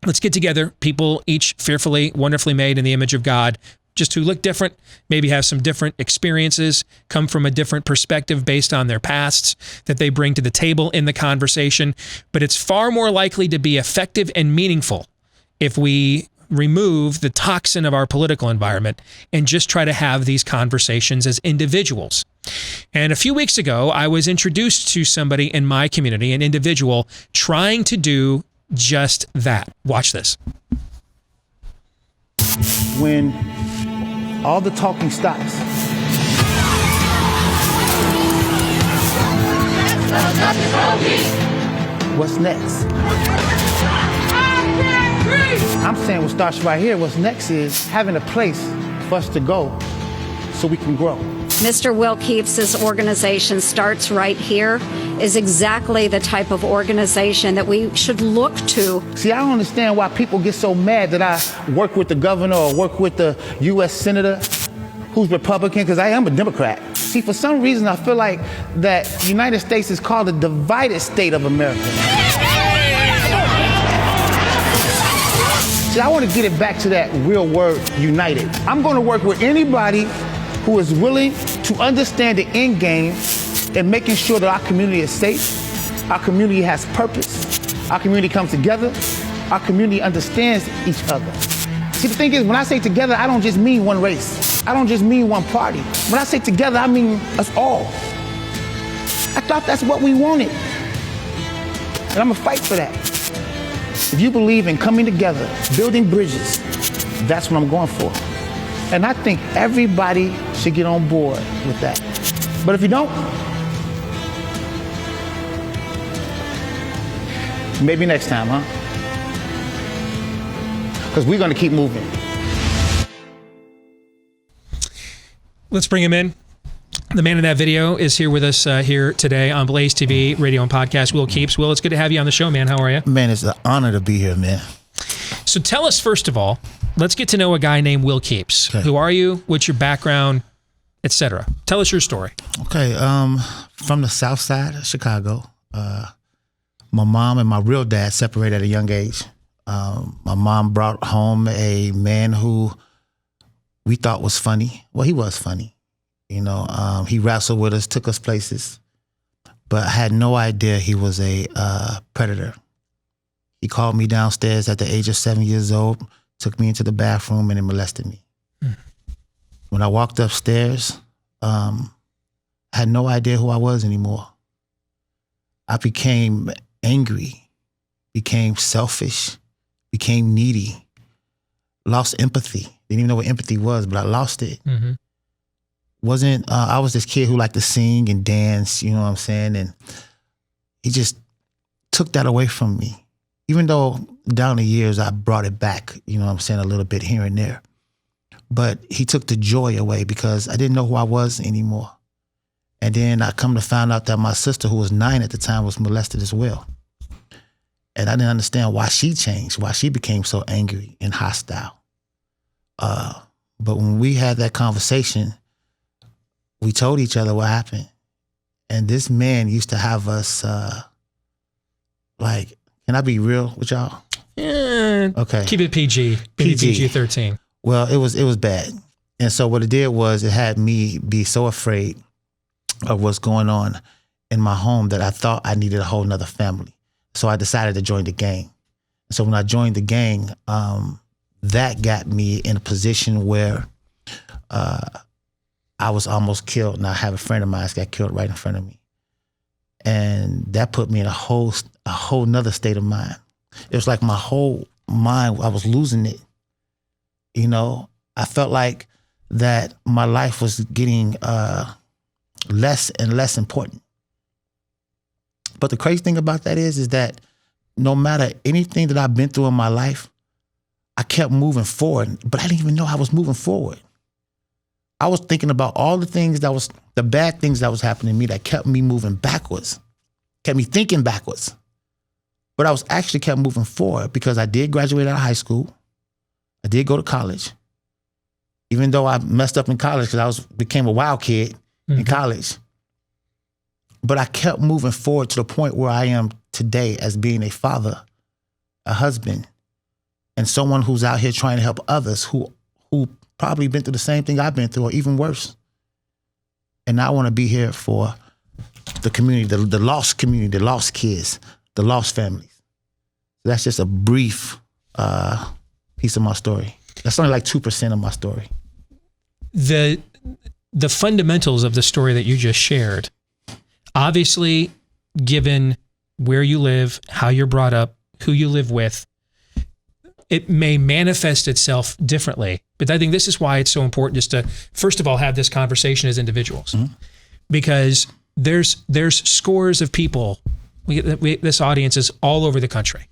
A: let's get together, people each fearfully, wonderfully made in the image of God, just who look different, maybe have some different experiences, come from a different perspective based on their pasts that they bring to the table in the conversation. But it's far more likely to be effective and meaningful if we remove the toxin of our political environment and just try to have these conversations as individuals. And a few weeks ago, I was introduced to somebody in my community, an individual trying to do just that. Watch this.
K: When all the talking stops, what's next? I'm saying what starts right here. What's next is having a place for us to go so we can grow.
L: Mr. Will Keefe's organization Starts Right Here is exactly the type of organization that we should look to.
K: See, I don't understand why people get so mad that I work with the governor or work with the U.S. senator who's Republican, because I am a Democrat. See, See, for some reason, I feel like that the United States is called the divided state of America. See, I want to get it back to that real word, united. I'm going to work with anybody who is willing to understand the end game and making sure that our community is safe, our community has purpose, our community comes together, our community understands each other. See, the thing is, when I say together, I don't just mean one race. I don't just mean one party. When I say together, I mean us all. I thought that's what we wanted. And I'm gonna fight for that. If you believe in coming together, building bridges, that's what I'm going for. And I think everybody should get on board with that. But if you don't, maybe next time, huh? Because we're gonna keep moving.
A: Let's bring him in. The man in that video is here with us here today on Blaze TV, radio and podcast. Will Keeps. Will, it's good to have you on the show, man. How are you?
M: Man, it's an honor to be here, man.
A: So tell us, first of all, let's get to know a guy named Will Keeps. Okay. Who are you? What's your background, etc.? Tell us your story.
M: Okay, from the south side of Chicago. My mom and my real dad separated at a young age. My mom brought home a man who we thought was funny. Well, he was funny. You know, he wrestled with us, took us places, but I had no idea he was a predator. He called me downstairs at the age of 7 years old, took me into the bathroom, and then molested me. When I walked upstairs, I had no idea who I was anymore. I became angry, became selfish, became needy, lost empathy. Didn't even know what empathy was, but I lost it.
A: Mm-hmm.
M: I was this kid who liked to sing and dance, you know what I'm saying? And he just took that away from me. Even though down the years I brought it back, you know what I'm saying, a little bit here and there. But he took the joy away because I didn't know who I was anymore. And then I come to find out that my sister, who was 9 at the time, was molested as well. And I didn't understand why she changed, why she became so angry and hostile. But when we had that conversation, we told each other what happened. And this man used to have us, like, can I be real with y'all?
A: Yeah.
M: Okay.
A: Keep it PG. PG-13.
M: Well, it was bad. And so what it did was it had me be so afraid of what's going on in my home that I thought I needed a whole nother family. So I decided to join the gang. So when I joined the gang, that got me in a position where I was almost killed. And I have a friend of mine that got killed right in front of me. And that put me in a whole nother state of mind. It was like my whole mind, I was losing it. You know, I felt like that my life was getting less and less important. But the crazy thing about that is that no matter anything that I've been through in my life, I kept moving forward, but I didn't even know I was moving forward. I was thinking about all the bad things that was happening to me that kept me moving backwards, kept me thinking backwards. But I was actually kept moving forward because I did graduate out of high school. I did go to college. Even though I messed up in college because became a wild kid in college. But I kept moving forward to the point where I am today as being a father, a husband, and someone who's out here trying to help others who probably been through the same thing I've been through or even worse. And I want to be here for the community, the lost community, the lost kids, the lost families. That's just a brief piece of my story. That's only like 2% of my story.
A: The fundamentals of the story that you just shared, obviously, given where you live, how you're brought up, who you live with, it may manifest itself differently. But I think this is why it's so important just to, first of all, have this conversation as individuals. Mm-hmm. Because there's scores of people, this audience is all over the country.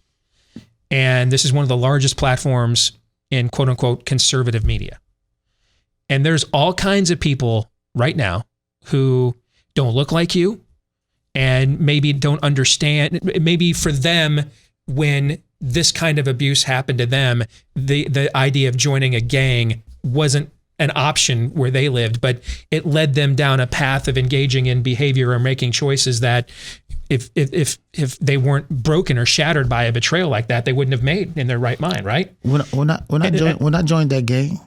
A: And this is one of the largest platforms in quote unquote conservative media. And there's all kinds of people right now who don't look like you and maybe don't understand. Maybe for them, when this kind of abuse happened to them, the idea of joining a gang wasn't an option where they lived, but it led them down a path of engaging in behavior or making choices that if they weren't broken or shattered by a betrayal like that, they wouldn't have made in their right mind, right?
M: When I joined that gang,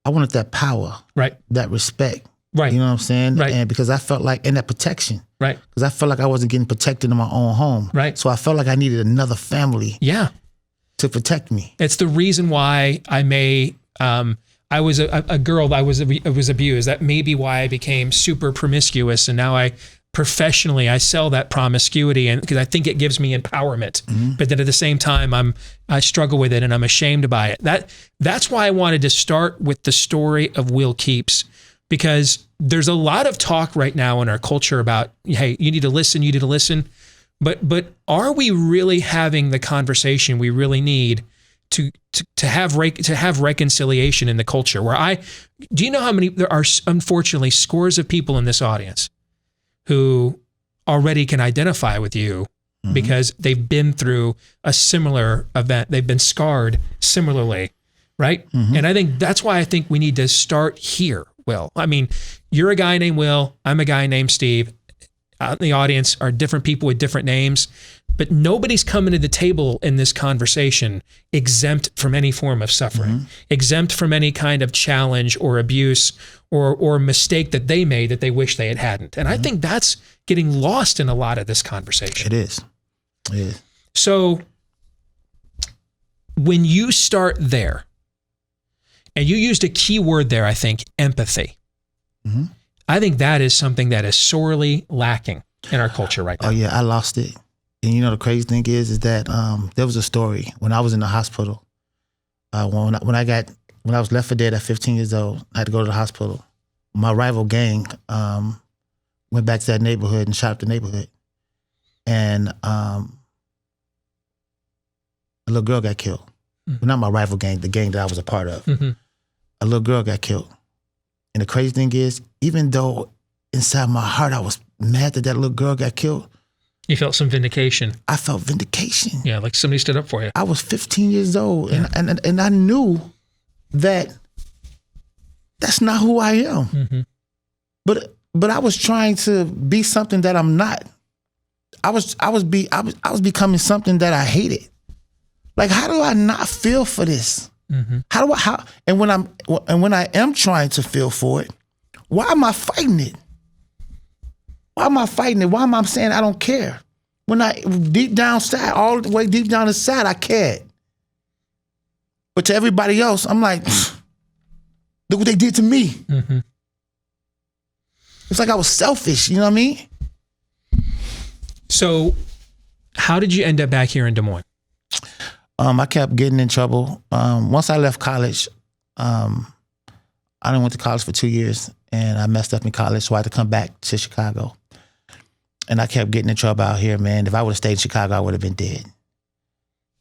M: I wanted that power,
A: right?
M: That respect,
A: right?
M: You know what I'm saying?
A: Right.
M: And because I felt like, and that protection,
A: right?
M: Because I felt like I wasn't getting protected in my own home,
A: right?
M: So I felt like I needed another family, to protect me.
A: It's the reason why I was a girl that was abused. That may be why I became super promiscuous, and now professionally I sell that promiscuity, and because I think it gives me empowerment. But then at the same time, I struggle with it and I'm ashamed by it. That's why I wanted to start with the story of Will Keeps, because there's a lot of talk right now in our culture about, hey, you need to listen. But are we really having the conversation we really need to have reconciliation in the culture? Do you know how many there are? Unfortunately, scores of people in this audience who already can identify with you because they've been through a similar event. They've been scarred similarly, right? And I think that's why I think we need to start here, Will. I mean, you're a guy named Will. I'm a guy named Steve. Out in the audience are different people with different names, but nobody's coming to the table in this conversation exempt from any form of suffering, exempt from any kind of challenge or abuse or mistake that they made that they wish they hadn't. And I think that's getting lost in a lot of this conversation.
M: It is.
A: So when you start there, and you used a key word there, I think, empathy. I think that is something that is sorely lacking in our culture right now.
M: Oh yeah, I lost it. And you know the crazy thing is that there was a story when I was in the hospital. When I was left for dead at 15 years old, I had to go to the hospital. My rival gang went back to that neighborhood and shot up the neighborhood, and a little girl got killed. Well, not my rival gang, the gang that I was a part of. A little girl got killed. And the crazy thing is, even though inside my heart I was mad that little girl got killed,
A: you felt some vindication.
M: I felt vindication.
A: Yeah, like somebody stood up for you.
M: I was 15 years old, and I knew that that's not who I am. But I was trying to be something that I'm not. I was becoming something that I hated. Like, how do I not feel for this? And when I am trying to feel for it, why am I fighting it? Why am I fighting it? Why am I saying I don't care? When deep down inside, all the way deep down inside, I cared. But to everybody else, I'm like, look what they did to me. It's like I was selfish, you know what I mean?
A: So how did you end up back here in Des Moines?
M: I kept getting in trouble. Once I left college, I done went to college for 2 years, and I messed up in college, so I had to come back to Chicago. And I kept getting in trouble out here, man. If I would have stayed in Chicago, I would have been dead.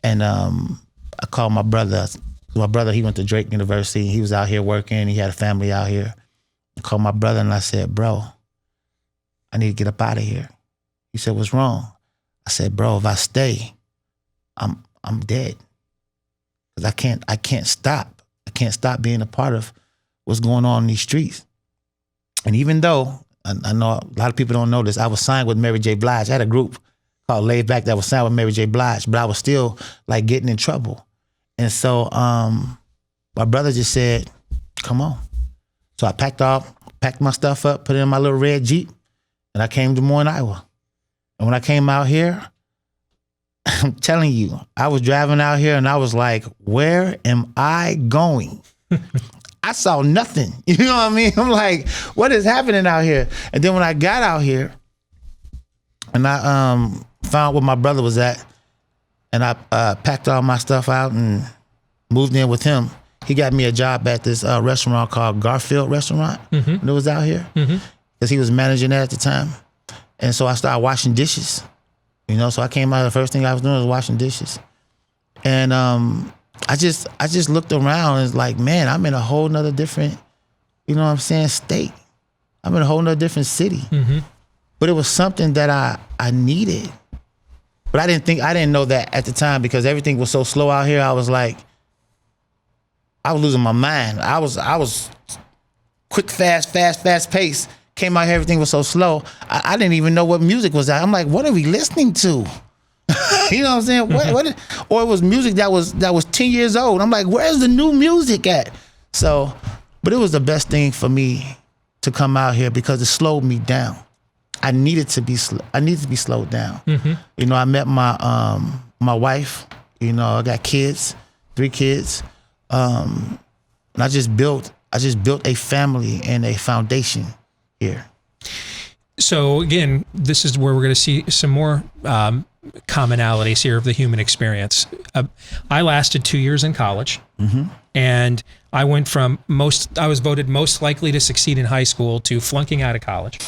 M: And I called my brother. My brother, he went to Drake University. He was out here working. He had a family out here. I called my brother, and I said, bro, I need to get up out of here. He said, what's wrong? I said, bro, if I stay, I'm dead. Because I can't stop. I can't stop being a part of what's going on in these streets. And even though, I know a lot of people don't know this, I was signed with Mary J. Blige. I had a group called Laid Back that was signed with Mary J. Blige, but I was still like getting in trouble. And so my brother just said, come on. So I packed my stuff up, put it in my little red Jeep, and I came to Des Moines, Iowa. And when I came out here, I'm telling you, I was driving out here and I was like, where am I going? I saw nothing. You know what I mean? I'm like, what is happening out here? And then when I got out here and I found where my brother was at, and I packed all my stuff out and moved in with him, he got me a job at this restaurant called Garfield Restaurant that was out here, because he was managing that at the time. And so I started washing dishes. You know, so I came out, the first thing I was doing was washing dishes. And I just looked around and was like, man, I'm in a whole nother different, you know what I'm saying, state. I'm in a whole nother different city. But it was something that I needed. But I didn't know that at the time, because everything was so slow out here. I was like, I was losing my mind. I was quick, fast pace. Came out here, everything was so slow. I didn't even know what music was at. I'm like, what are we listening to? You know what I'm saying? Or it was music that was 10 years old. I'm like, where's the new music at? So, but it was the best thing for me to come out here because it slowed me down. I needed to be slowed down. Mm-hmm. You know, I met my my wife. You know, I got kids, 3 kids, and I just built a family and a foundation here.
A: So again, this is where we're going to see some more commonalities here of the human experience. I lasted 2 years in college, and I went from I was voted most likely to succeed in high school to flunking out of college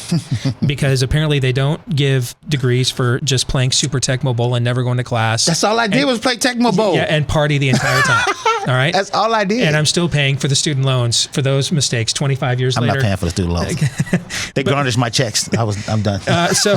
A: because apparently they don't give degrees for just playing Super Tecmo Bowl and never going to class.
M: That's all I did was play Tecmo Bowl.
A: Yeah, and party the entire time. All right?
M: That's all I did.
A: And I'm still paying for the student loans for those mistakes 25 years later.
M: I'm not paying for the student loans. They garnished my checks. I'm done.
A: So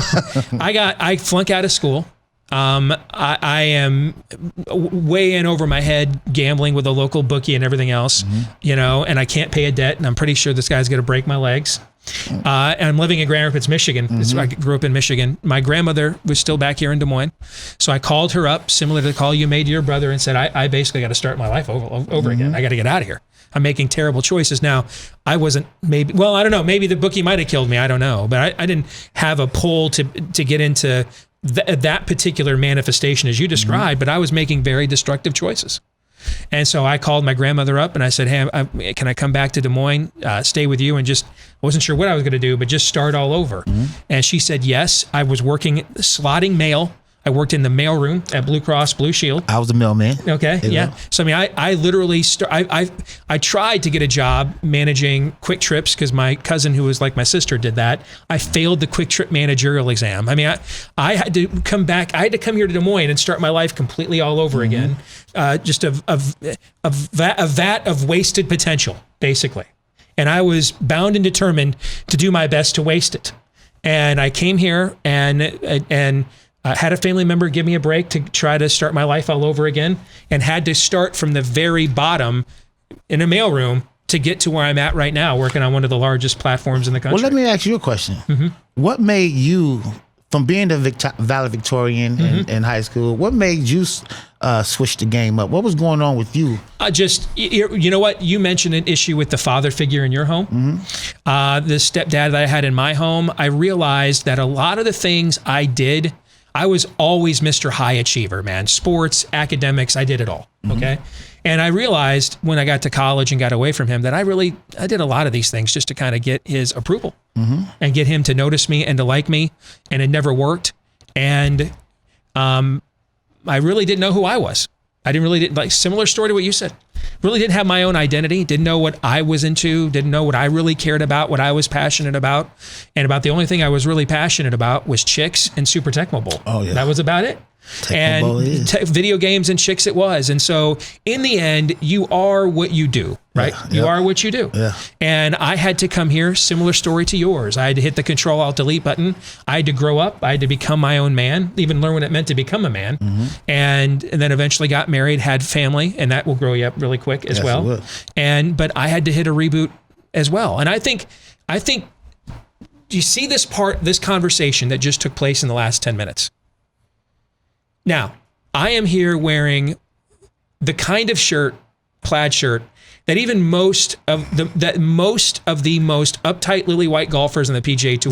A: I flunk out of school. I am way in over my head gambling with a local bookie and everything else, you know, and I can't pay a debt, and I'm pretty sure this guy's going to break my legs. And I'm living in Grand Rapids, Michigan. I grew up in Michigan. My grandmother was still back here in Des Moines. So I called her up, similar to the call you made to your brother, and said, I basically got to start my life over again. I got to get out of here. I'm making terrible choices. Now, I wasn't I don't know, maybe the bookie might have killed me. I don't know. But I didn't have a pull to get into that particular manifestation as you described, but I was making very destructive choices. And so I called my grandmother up and I said, hey, can I come back to Des Moines, stay with you, and I wasn't sure what I was going to do, but just start all over. And she said, yes. I was working, slotting mail. I worked in the mailroom at Blue Cross Blue Shield.
M: I was a mailman.
A: Okay, yeah. So I mean, I literally I tried to get a job managing Quick Trips because my cousin, who was like my sister, did that. I failed the Quick Trip managerial exam. I mean, I had to come back. I had to come here to Des Moines and start my life completely all over again. Just a vat of wasted potential, basically. And I was bound and determined to do my best to waste it. And I came here and had a family member give me a break to try to start my life all over again, and had to start from the very bottom in a mailroom to get to where I'm at right now, working on one of the largest platforms in the country.
M: Well, let me ask you a question. What made you, from being the valedictorian in high school, what made you switch the game up? What was going on with you?
A: You know what? You mentioned an issue with the father figure in your home. The stepdad that I had in my home, I realized that a lot of the things I did, I was always Mr. High Achiever, man. Sports, academics, I did it all, okay? And I realized when I got to college and got away from him that I did a lot of these things just to kind of get his approval and get him to notice me and to like me, and it never worked. And I really didn't know who I was. I didn't like, similar story to what you said. Really didn't have my own identity, didn't know what I was into, didn't know what I really cared about, what I was passionate about. And about the only thing I was really passionate about was chicks and Super Tecmo Bowl. Oh, yeah. That was about it. And video games and chicks it was. And so in the end, you are what you do, right? Yeah, you are what you do. Yeah. And I had to come here, similar story to yours. I had to hit the Control-Alt-Delete button. I had to grow up. I had to become my own man, even learn what it meant to become a man. And then eventually got married, had family, and that will grow you up really quick as well. But I had to hit a reboot as well. And I think, do you see this conversation that just took place in the last 10 minutes? Now, I am here wearing the kind of plaid shirt, that even most of the most uptight lily white golfers on the PGA Tour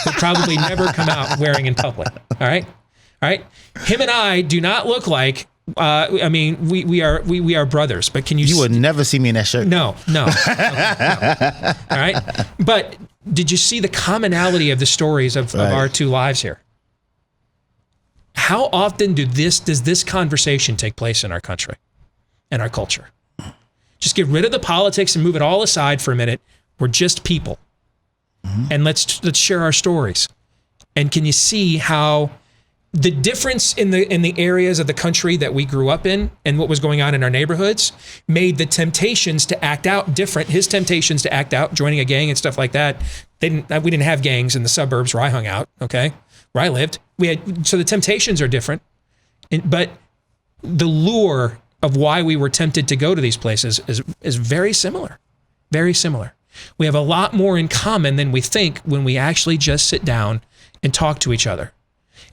A: would probably never come out wearing in public. All right. Him and I do not look like. I mean, we are brothers. But can you? You
M: would never see me in that shirt.
A: No. No. All right. But did you see the commonality of the stories of our two lives here? How often does this conversation take place in our country and our culture? Just get rid of the politics and move it all aside for a minute. We're just people. And let's share our stories. And can you see how the difference in the areas of the country that we grew up in and what was going on in our neighborhoods made the temptations to act out different. His temptations to act out, joining a gang and stuff like that. We didn't have gangs in the suburbs where I hung out, okay? Where I lived. So the temptations are different, but the lure of why we were tempted to go to these places is very similar, very similar. We have a lot more in common than we think when we actually just sit down and talk to each other.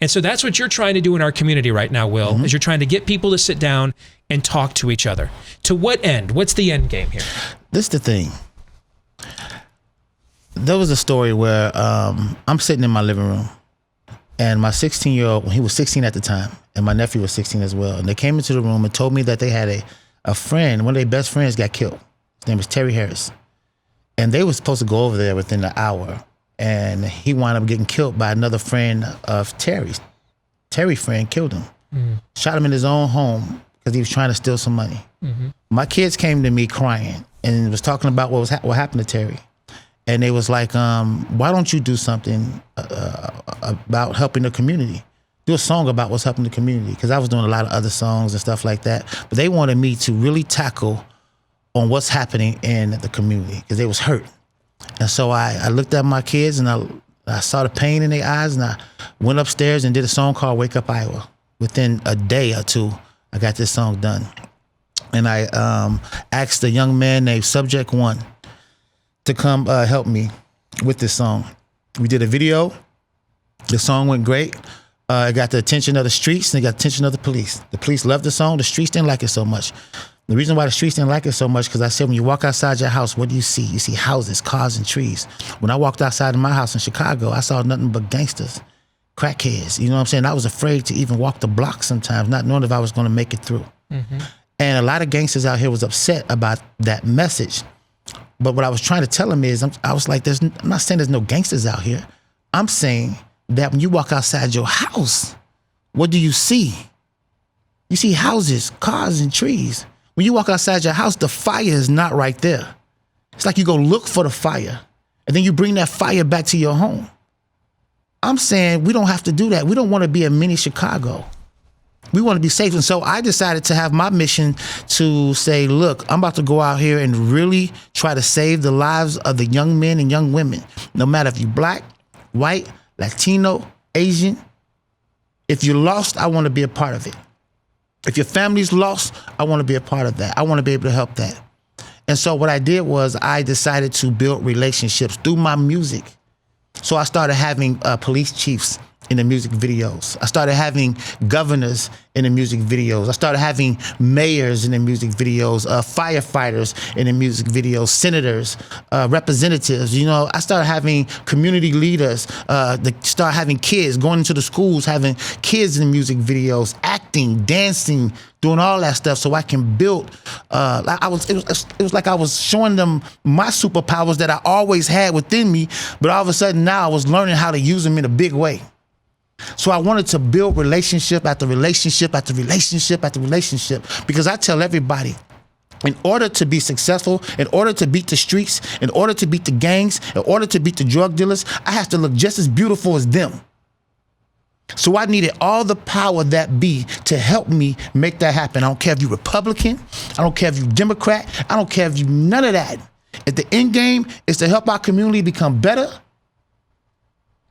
A: And so that's what you're trying to do in our community right now, Will, is you're trying to get people to sit down and talk to each other. To what end? What's the end game here?
M: This is the thing. There was a story where I'm sitting in my living room, and my 16-year-old, he was 16 at the time, and my nephew was 16 as well. And they came into the room and told me that they had a friend, one of their best friends got killed. His name was Terry Harris. And they were supposed to go over there within an hour. And he wound up getting killed by another friend of Terry's. Terry's friend killed him. Shot him in his own home because he was trying to steal some money. My kids came to me crying and was talking about what happened to Terry. And they was like, why don't you do something about helping the community? Do a song about what's helping the community. Because I was doing a lot of other songs and stuff like that. But they wanted me to really tackle on what's happening in the community because they was hurt. And so I looked at my kids and I saw the pain in their eyes, and I went upstairs and did a song called Wake Up Iowa. Within a day or two, I got this song done. And I asked a young man named Subject One to come help me with this song. We did a video. The song went great. It got the attention of the streets and it got the attention of the police. The police loved the song. The streets didn't like it so much. The reason why the streets didn't like it so much, because I said, when you walk outside your house, what do you see? You see houses, cars, and trees. When I walked outside of my house in Chicago, I saw nothing but gangsters, crackheads. You know what I'm saying? I was afraid to even walk the block sometimes, not knowing if I was going to make it through. And a lot of gangsters out here was upset about that message. But what I was trying to tell them is, I was like, I'm not saying there's no gangsters out here. I'm saying that when you walk outside your house, what do you see? You see houses, cars, and trees. When you walk outside your house, the fire is not right there. It's like you go look for the fire, and then you bring that fire back to your home. I'm saying we don't have to do that. We don't want to be a mini Chicago. We want to be safe. And so I decided to have my mission to say, look, I'm about to go out here and really try to save the lives of the young men and young women. No matter if you're black, white, Latino, Asian. If you're lost, I want to be a part of it. If your family's lost, I want to be a part of that. I want to be able to help that. And so what I did was I decided to build relationships through my music. So I started having police chiefs in the music videos. I started having governors in the music videos. I started having mayors in the music videos, firefighters in the music videos, senators, representatives. You know, I started having community leaders, start having kids, going into the schools, having kids in the music videos, acting, dancing, doing all that stuff so I can build. It was like I was showing them my superpowers that I always had within me, but all of a sudden now I was learning how to use them in a big way. So I wanted to build relationship after relationship after relationship after relationship, because I tell everybody, in order to be successful, in order to beat the streets, in order to beat the gangs, in order to beat the drug dealers, I have to look just as beautiful as them. So I needed all the power that be to help me make that happen. I don't care if you're Republican. I don't care if you're Democrat. I don't care if you none of that. If the end game is to help our community become better,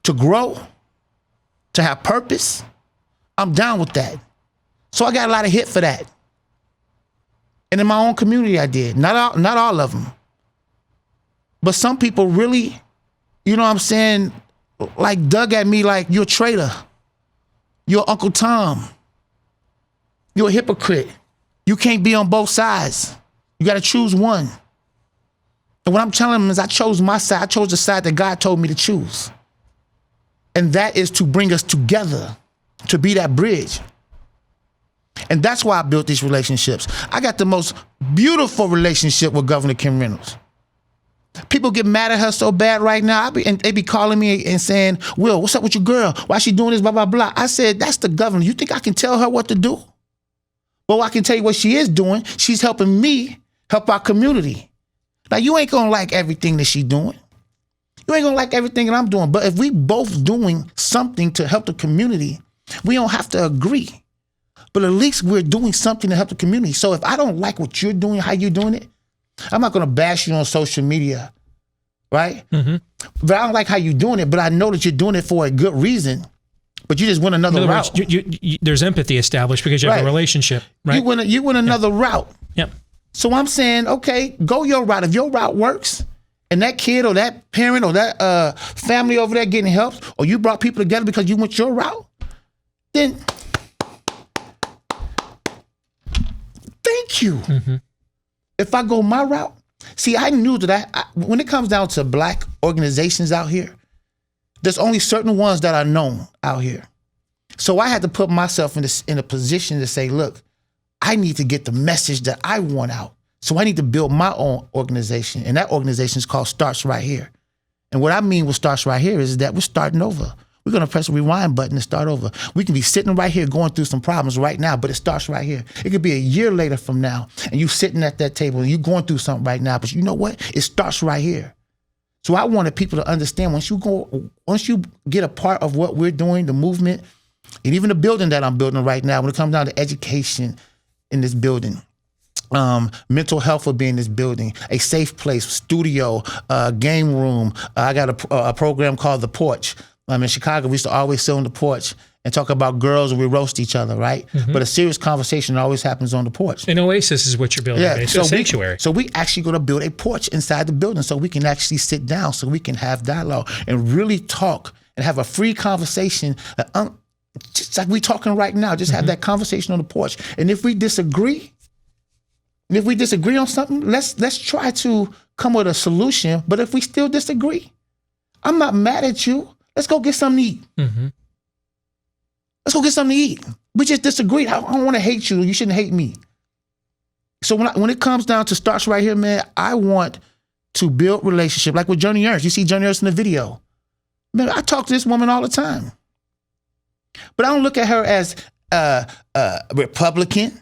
M: to grow, to have purpose, I'm down with that. So I got a lot of hit for that. And in my own community I did. Not all of them. But some people really, you know what I'm saying, like dug at me like, you're a traitor. You're Uncle Tom. You're a hypocrite. You can't be on both sides. You got to choose one. And what I'm telling them is I chose my side. I chose the side that God told me to choose. And that is to bring us together, to be that bridge. And that's why I built these relationships. I got the most beautiful relationship with Governor Kim Reynolds. People get mad at her so bad right now, and they be calling me and saying, Will, what's up with your girl? Why she doing this, blah, blah, blah. I said, that's the governor. You think I can tell her what to do? Well, I can tell you what she is doing. She's helping me help our community. Now, you ain't gonna like everything that she's doing. You ain't gonna like everything that I'm doing. But if we both doing something to help the community, we don't have to agree. But at least we're doing something to help the community. So if I don't like what you're doing, how you're doing it, I'm not gonna bash you on social media, right? Mm-hmm. But I don't like how you're doing it, but I know that you're doing it for a good reason. But you just went another route.
A: Words, there's empathy established because you have a relationship, right? You went another route. Yep.
M: So I'm saying, okay, go your route. If your route works and that kid or that parent or that family over there getting help, or you brought people together because you went your route, then thank you. Mm-hmm. If I go my route, see, I knew that when it comes down to black organizations out here, there's only certain ones that are known out here. So I had to put myself in a position to say, look, I need to get the message that I want out. So I need to build my own organization. And that organization is called Starts Right Here. And what I mean with Starts Right Here is that we're starting over. We're going to press the rewind button and start over. We can be sitting right here going through some problems right now, but it starts right here. It could be a year later from now, and you sitting at that table and you going through something right now, but you know what? It starts right here. So I wanted people to understand once you get a part of what we're doing, the movement, and even the building that I'm building right now, when it comes down to education in this building, mental health will be in this building, a safe place, studio, game room. I got a program called The Porch. In Chicago, we used to always sit on the porch and talk about girls and we roast each other, right? Mm-hmm. But a serious conversation always happens on the porch.
A: An oasis is what you're building. Yeah, it's a sanctuary.
M: So we actually going to build a porch inside the building so we can actually sit down, so we can have dialogue and really talk and have a free conversation, just like we talking right now. Just have that conversation on the porch. And if we disagree on something, let's try to come with a solution. But if we still disagree, I'm not mad at you. Let's go get something to eat. Mm-hmm. Let's go get something to eat. We just disagreed. I don't want to hate you. You shouldn't hate me. So when it comes down to Starts Right Here, man, I want to build relationship. Like with Journey Ernst. You see Journey Ernst in the video. Man, I talk to this woman all the time. But I don't look at her as a Republican.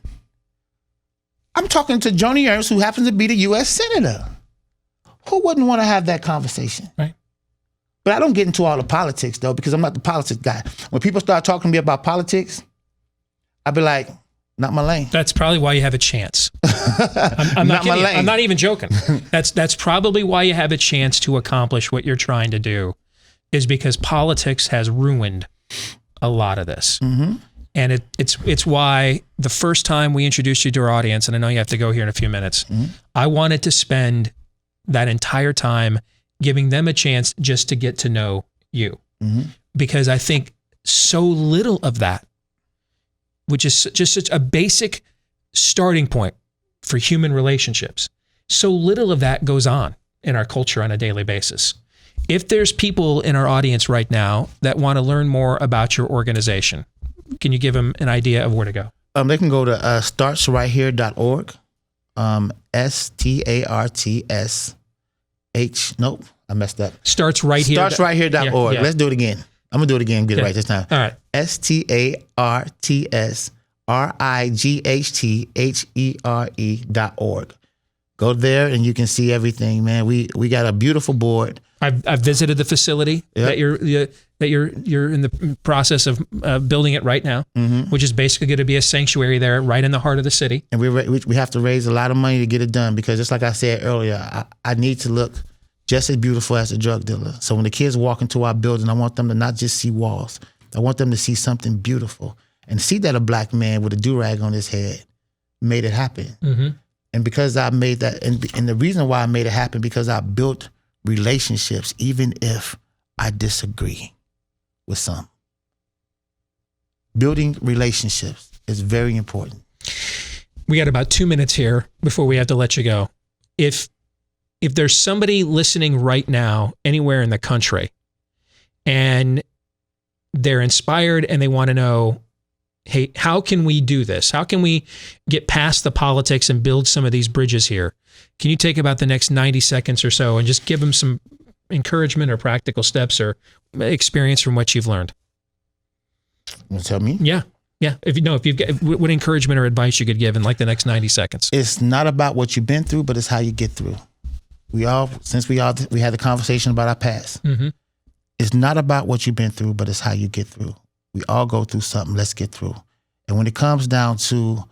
M: I'm talking to Journey Ernst, who happens to be the U.S. Senator. Who wouldn't want to have that conversation?
A: Right.
M: But I don't get into all the politics, though, because I'm not the politics guy. When people start talking to me about politics, I'd be like, not my lane.
A: That's probably why you have a chance. I'm not kidding. I'm not even joking. That's probably why you have a chance to accomplish what you're trying to do, is because politics has ruined a lot of this. Mm-hmm. And it's why the first time we introduced you to our audience, and I know you have to go here in a few minutes, I wanted to spend that entire time giving them a chance just to get to know you. Mm-hmm. Because I think so little of that, which is just such a basic starting point for human relationships, so little of that goes on in our culture on a daily basis. If there's people in our audience right now that want to learn more about your organization, can you give them an idea of where to go?
M: They can go to startsrighthere.org, Nope, I messed up.
A: Startsrighthere.org.
M: Yeah. Let's do it again. I'm going to do it again. Get it right this time.
A: All right.
M: startsrighthere.org. Go there and you can see everything, man. We got a beautiful board.
A: I've visited the facility that you're in the process of building it right now, which is basically going to be a sanctuary there, right in the heart of the city.
M: And we have to raise a lot of money to get it done, because just like I said earlier, I need to look just as beautiful as a drug dealer. So when the kids walk into our building, I want them to not just see walls. I want them to see something beautiful and see that a black man with a do-rag on his head made it happen. Mm-hmm. And because I made that, and the reason why I made it happen, because I built relationships, even if I disagree with some. Building relationships is very important.
A: We got about 2 minutes here before we have to let you go. If there's somebody listening right now anywhere in the country and they're inspired and they want to know, hey, how can we do this? How can we get past the politics and build some of these bridges here? Can you take about the next 90 seconds or so and just give them some encouragement or practical steps or experience from what you've learned?
M: You tell me?
A: Yeah. If you've got what encouragement or advice you could give in like the next 90 seconds.
M: It's not about what you've been through, but it's how you get through. We had the conversation about our past. Mm-hmm. It's not about what you've been through, but it's how you get through. We all go through something. Let's get through. And when it comes down to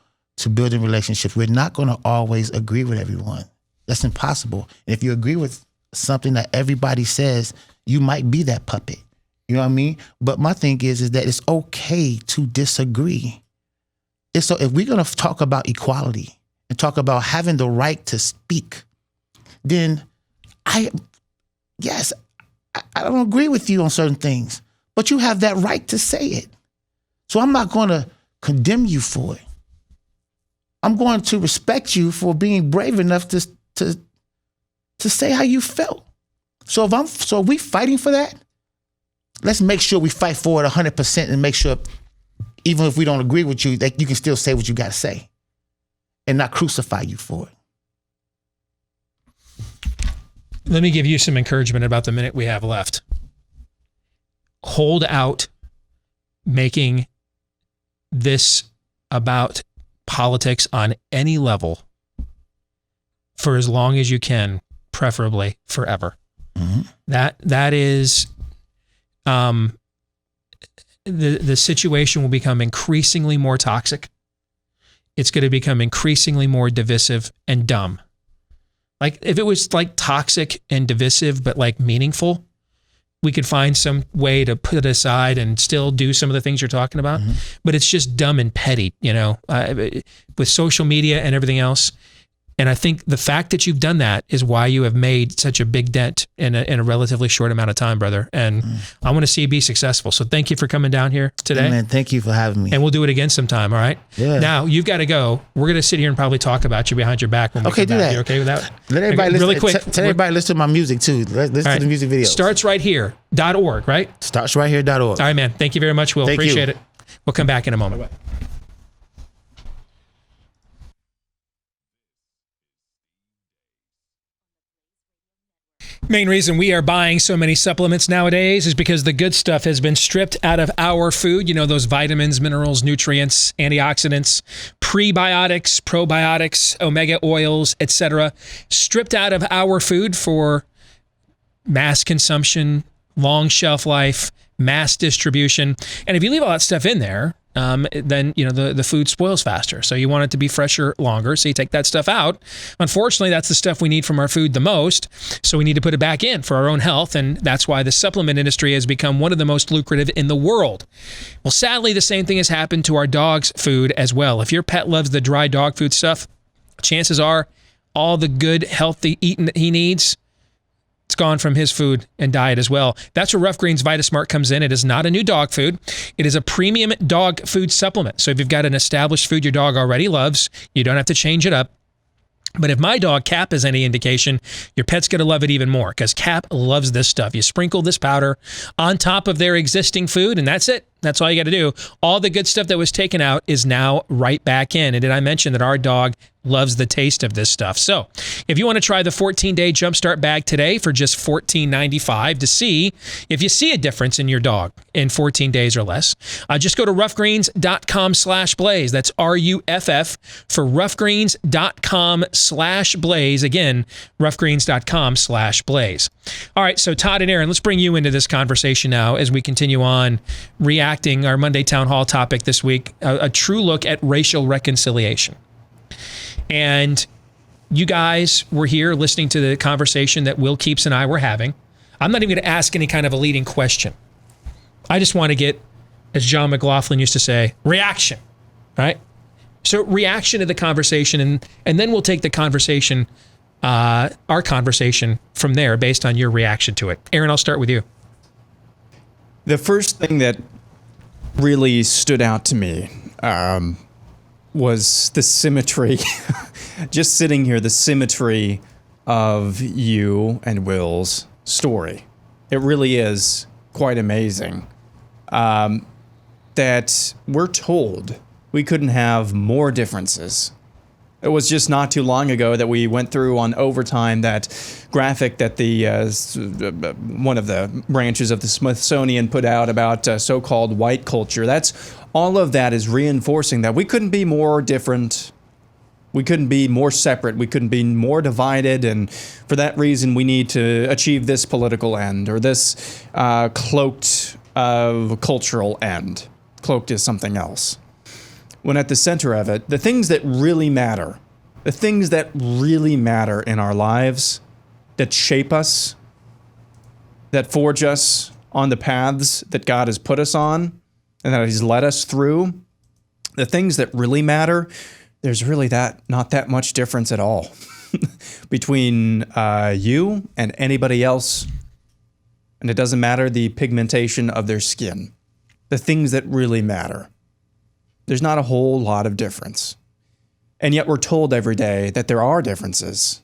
M: building relationships, we're not going to always agree with everyone. That's impossible. And if you agree with something that everybody says, you might be that puppet. You know what I mean? But my thing is that it's okay to disagree. So if we're going to talk about equality and talk about having the right to speak, then I Yes, I don't agree with you on certain things, but you have that right to say it. So I'm not going to condemn you for it. I'm going to respect you for being brave enough to say how you felt. So if we fighting for that, let's make sure we fight for it 100% and make sure, even if we don't agree with you, that you can still say what you got to say and not crucify you for it.
A: Let me give you some encouragement about the minute we have left. Hold out making this about politics on any level for as long as you can, preferably forever. Mm-hmm. That is the situation will become increasingly more toxic. It's going to become increasingly more divisive and dumb. Like if it was like toxic and divisive, but like meaningful, we could find some way to put it aside and still do some of the things you're talking about. Mm-hmm. But it's just dumb and petty, with social media and everything else. And I think the fact that you've done that is why you have made such a big dent in a relatively short amount of time, brother. And I want to see you be successful. So thank you for coming down here today.
M: Man, thank you for having me.
A: And we'll do it again sometime, all right?
M: Yeah.
A: Now, you've got to go. We're going to sit here and probably talk about you behind your back when we come back.
M: That.
A: You okay with that?
M: Let everybody listen.
A: Really quick.
M: Tell everybody listen to my music, too. Listen to the music videos.
A: Startsrighthere.org, right?
M: Startsrighthere.org.
A: All right, man. Thank you very much, Will. Appreciate it. We'll come back in a moment. Bye-bye. Main reason we are buying so many supplements nowadays is because the good stuff has been stripped out of our food. You know, those vitamins, minerals, nutrients, antioxidants, prebiotics, probiotics, omega oils, etc. Stripped out of our food for mass consumption, long shelf life, mass distribution. And if you leave all that stuff in there, then the food spoils faster. So you want it to be fresher longer. So you take that stuff out. Unfortunately, that's the stuff we need from our food the most. So we need to put it back in for our own health. And that's why the supplement industry has become one of the most lucrative in the world. Well, sadly, the same thing has happened to our dog's food as well. If your pet loves the dry dog food stuff, chances are all the good, healthy eating that he needs, it's gone from his food and diet as well. That's where Rough Greens VitaSmart comes in. It is not a new dog food. It is a premium dog food supplement. So if you've got an established food your dog already loves, you don't have to change it up. But if my dog Cap is any indication, your pet's going to love it even more because Cap loves this stuff. You sprinkle this powder on top of their existing food and that's it. That's all you got to do. All the good stuff that was taken out is now right back in. And did I mention that our dog loves the taste of this stuff? So if you want to try the 14-day Jumpstart bag today for just $14.95 to see if you see a difference in your dog in 14 days or less, just go to roughgreens.com/blaze. That's RUFF for roughgreens.com/blaze. Again, roughgreens.com/blaze. All right, so Todd and Aaron, let's bring you into this conversation now as we continue on reacting our Monday Town Hall topic this week, a true look at racial reconciliation. And you guys were here listening to the conversation that Will Keeps and I were having. I'm not even going to ask any kind of a leading question. I just want to get, as John McLaughlin used to say, reaction, right? So reaction to the conversation, and then we'll take the conversation, our conversation from there based on your reaction to it. Aaron, I'll start with you.
B: The first thing that really stood out to me was the symmetry, just sitting here, the symmetry of you and Will's story. It really is quite amazing that we're told we couldn't have more differences. It was just not too long ago that we went through on Overtime that graphic that the one of the branches of the Smithsonian put out about so-called white culture. All of that is reinforcing that we couldn't be more different. We couldn't be more separate. We couldn't be more divided. And for that reason, we need to achieve this political end or this cloaked cultural end. Cloaked is something else. When at the center of it, the things that really matter in our lives, that shape us, that forge us on the paths that God has put us on and that He's led us through, the things that really matter, there's really not that much difference at all. between you and anybody else. And it doesn't matter the pigmentation of their skin. The things that really matter. There's not a whole lot of difference. And yet we're told every day that there are differences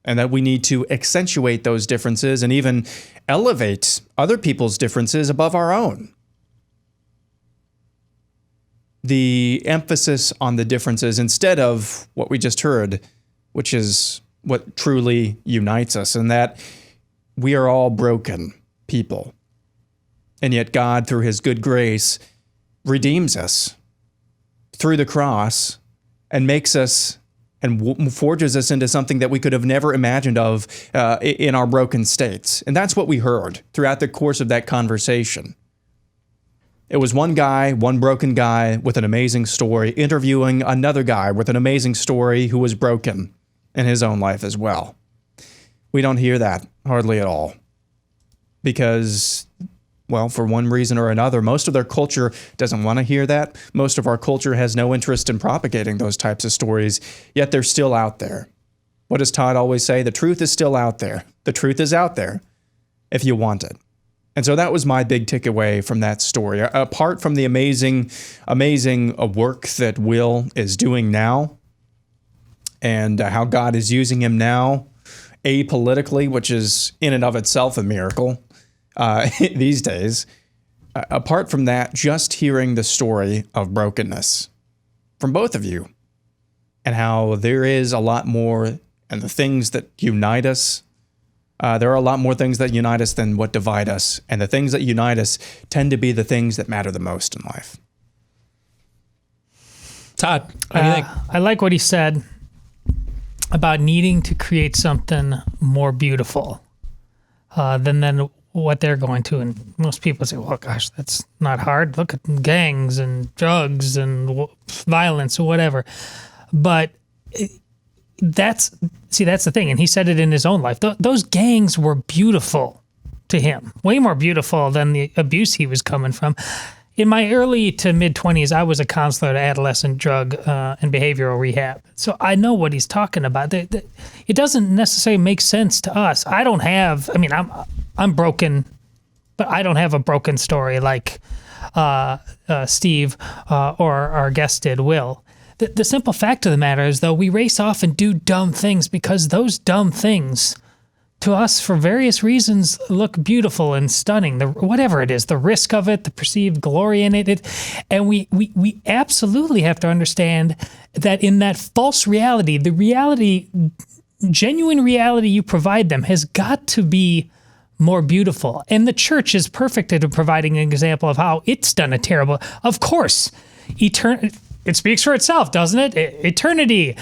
B: and that we need to accentuate those differences and even elevate other people's differences above our own. The emphasis on the differences instead of what we just heard, which is what truly unites us, and that we are all broken people. And yet God, through his good grace, redeems us through the cross and makes us and forges us into something that we could have never imagined of in our broken states. And that's what we heard throughout the course of that conversation. It was one guy, one broken guy with an amazing story, interviewing another guy with an amazing story who was broken in his own life as well. We don't hear that hardly at all. Because, well, for one reason or another, most of their culture doesn't want to hear that. Most of our culture has no interest in propagating those types of stories, yet they're still out there. What does Todd always say? The truth is still out there. The truth is out there if you want it. And so that was my big takeaway from that story. Apart from the amazing work that Will is doing now and how God is using him now apolitically, which is in and of itself a miracle these days. Apart from that, just hearing the story of brokenness from both of you and how there is a lot more and the things that unite us. There are a lot more things that unite us than what divide us. And the things that unite us tend to be the things that matter the most in life.
A: Todd, what do you think?
J: I like what he said about needing to create something more beautiful than what they're going to. And most people say, well, gosh, that's not hard. Look at gangs and drugs and violence or whatever. But that's the thing. And he said it in his own life. Those gangs were beautiful to him, way more beautiful than the abuse he was coming from. In my early to mid-20s, I was a counselor at adolescent drug and behavioral rehab. So I know what he's talking about. It doesn't necessarily make sense to us. I'm broken, but I don't have a broken story like Steve or our guest did, Will. The simple fact of the matter is, though, we race off and do dumb things because those dumb things, to us, for various reasons, look beautiful and stunning. Whatever it is, the risk of it, the perceived glory in it, and we absolutely have to understand that in that false reality, the reality, genuine reality you provide them has got to be more beautiful. And the church is perfect at providing an example of how it's done a terrible. Of course, it speaks for itself, doesn't it? Eternity,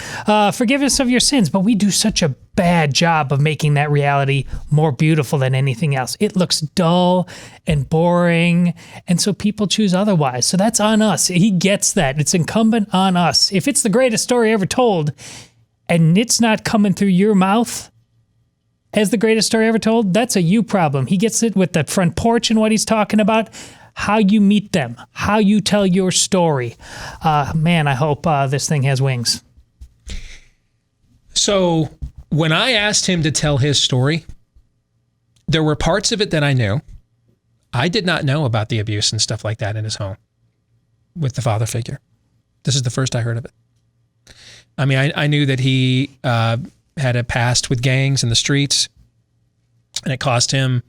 J: forgiveness of your sins. But we do such a bad job of making that reality more beautiful than anything else. It looks dull and boring, and so people choose otherwise. So that's on us. He gets that. It's incumbent on us. If it's the greatest story ever told, and it's not coming through your mouth as the greatest story ever told, that's a you problem. He gets it with the front porch and what he's talking about. How you meet them, how you tell your story. Man, I hope this thing has wings.
A: So when I asked him to tell his story, there were parts of it that I knew. I did not know about the abuse and stuff like that in his home with the father figure. This is the first I heard of it. I mean, I knew that he had a past with gangs in the streets, and it cost him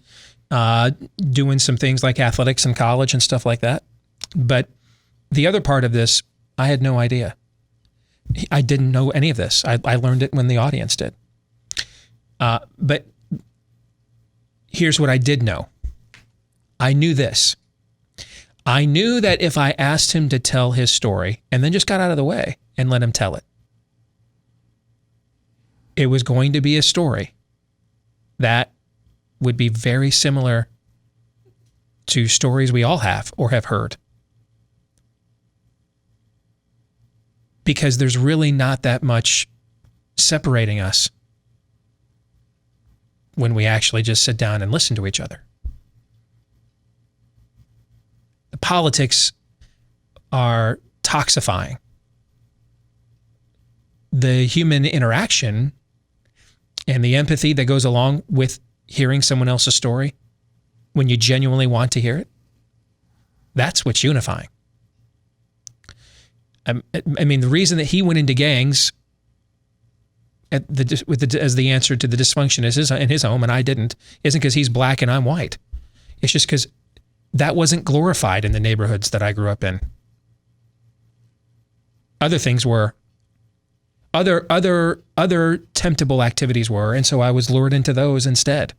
A: doing some things like athletics in college and stuff like that. But the other part of this, I had no idea. I didn't know any of this. I learned it when the audience did. But here's what I did know. I knew this. I knew that if I asked him to tell his story and then just got out of the way and let him tell it, it was going to be a story that would be very similar to stories we all have or have heard. Because there's really not that much separating us when we actually just sit down and listen to each other. The politics are toxifying. The human interaction and the empathy that goes along with hearing someone else's story when you genuinely want to hear it, that's what's unifying. I mean, the reason that he went into gangs as the answer to the dysfunction in his home and I didn't isn't because he's black and I'm white. It's just because that wasn't glorified in the neighborhoods that I grew up in. Other things were. Other temptable activities were, and so I was lured into those instead.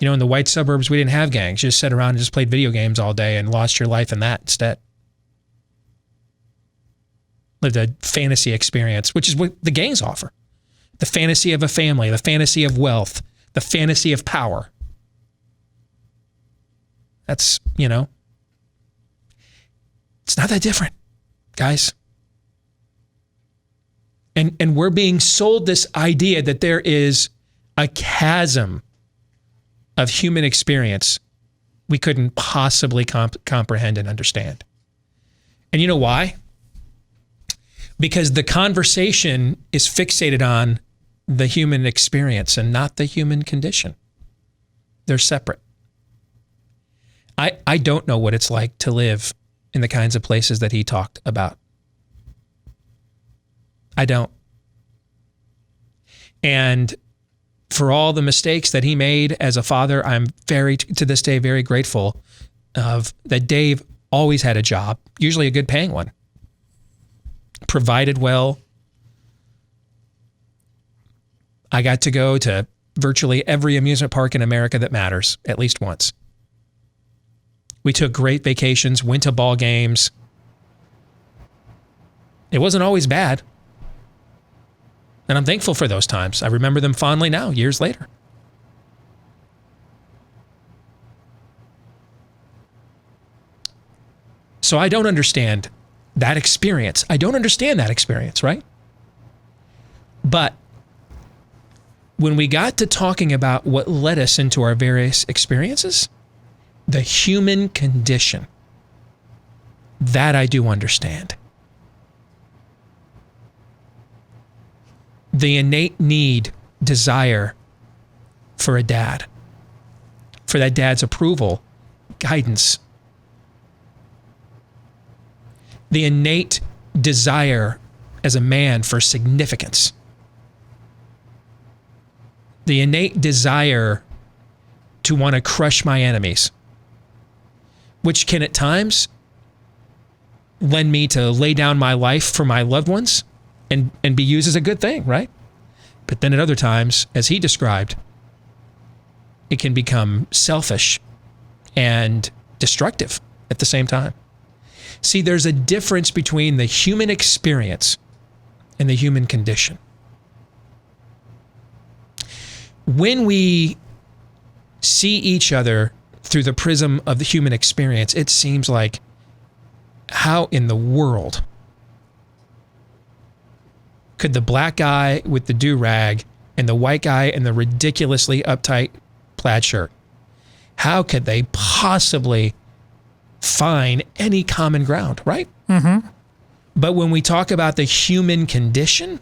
A: You know, in the white suburbs, we didn't have gangs. You just sat around and just played video games all day and lost your life in that instead. Lived a fantasy experience, which is what the gangs offer. The fantasy of a family, the fantasy of wealth, the fantasy of power. That's, you know, it's not that different, guys. And we're being sold this idea that there is a chasm of human experience we couldn't possibly comprehend and understand. And you know why? Because the conversation is fixated on the human experience and not the human condition. They're separate. I don't know what it's like to live in the kinds of places that he talked about. I don't. And for all the mistakes that he made as a father, I'm to this day, very grateful of that Dave always had a job, usually a good paying one, provided well. I got to go to virtually every amusement park in America that matters at least once. We took great vacations, went to ball games. It wasn't always bad. And I'm thankful for those times. I remember them fondly now, years later. So I don't understand that experience. I don't understand that experience, right? But when we got to talking about what led us into our various experiences, the human condition, that I do understand. The innate need, desire for a dad, for that dad's approval, guidance. The innate desire as a man for significance. The innate desire to want to crush my enemies, which can at times lend me to lay down my life for my loved ones and be used as a good thing, right? But then at other times, as he described, it can become selfish and destructive at the same time. See, there's a difference between the human experience and the human condition. When we see each other through the prism of the human experience, it seems like, how in the world could the black guy with the do-rag and the white guy in the ridiculously uptight plaid shirt, how could they possibly find any common ground, right?
J: Mm-hmm.
A: But when we talk about the human condition,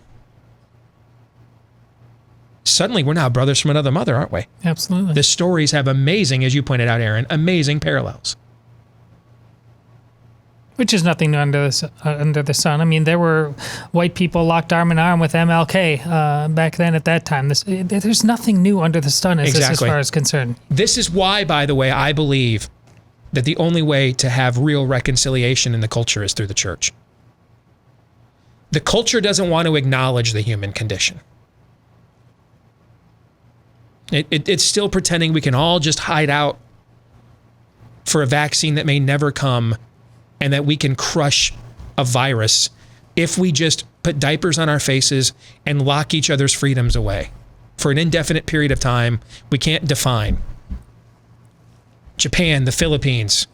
A: suddenly we're now brothers from another mother, aren't we?
J: Absolutely.
A: The stories have amazing, as you pointed out, Aaron, amazing parallels.
J: Which is nothing new under the sun. I mean, there were white people locked arm in arm with MLK back then at that time. There's nothing new under the sun as far as concerned.
A: This is why, by the way, I believe that the only way to have real reconciliation in the culture is through the church. The culture doesn't want to acknowledge the human condition. It's still pretending we can all just hide out for a vaccine that may never come, and that we can crush a virus if we just put diapers on our faces and lock each other's freedoms away for an indefinite period of time we can't define. Japan, the Philippines,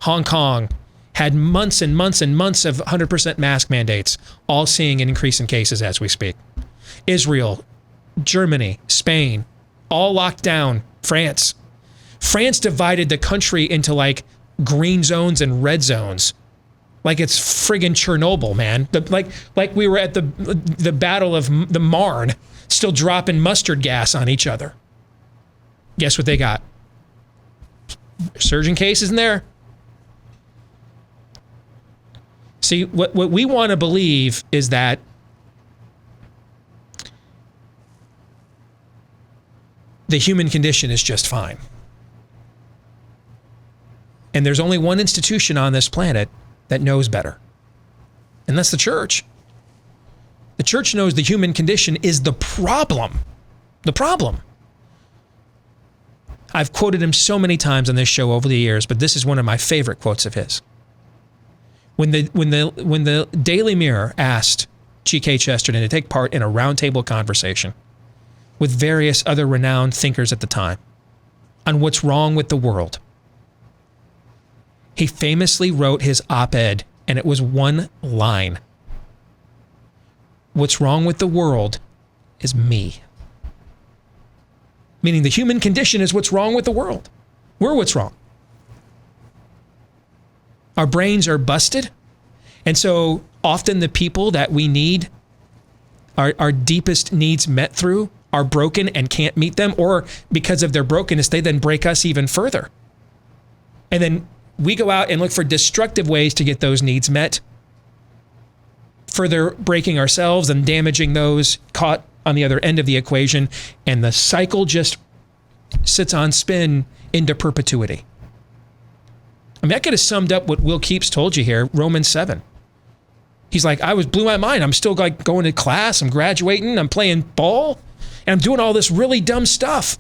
A: Hong Kong had months and months and months of 100% mask mandates, all seeing an increase in cases as we speak. Israel, Germany, Spain, all locked down. France divided the country into like green zones and red zones like it's friggin' Chernobyl, man. Like we were at the Battle of the Marne, still dropping mustard gas on each other. Guess what they got? Surging cases in there. See, what we want to believe is that the human condition is just fine. And there's only one institution on this planet that knows better. And that's the church. The church knows the human condition is the problem. The problem. I've quoted him so many times on this show over the years, but this is one of my favorite quotes of his. When the Daily Mirror asked G.K. Chesterton to take part in a roundtable conversation with various other renowned thinkers at the time on what's wrong with the world, he famously wrote his op-ed, and it was one line. What's wrong with the world is me. Meaning the human condition is what's wrong with the world. We're what's wrong. Our brains are busted. And so often the people that we need our deepest needs met through are broken and can't meet them, or because of their brokenness, they then break us even further. And then we go out and look for destructive ways to get those needs met, further breaking ourselves and damaging those caught on the other end of the equation, and the cycle just sits on spin into perpetuity. I mean, I could have summed up what Will Keeps told you here, Romans 7. He's like, blew my mind. I'm still like going to class, I'm graduating, I'm playing ball, and I'm doing all this really dumb stuff.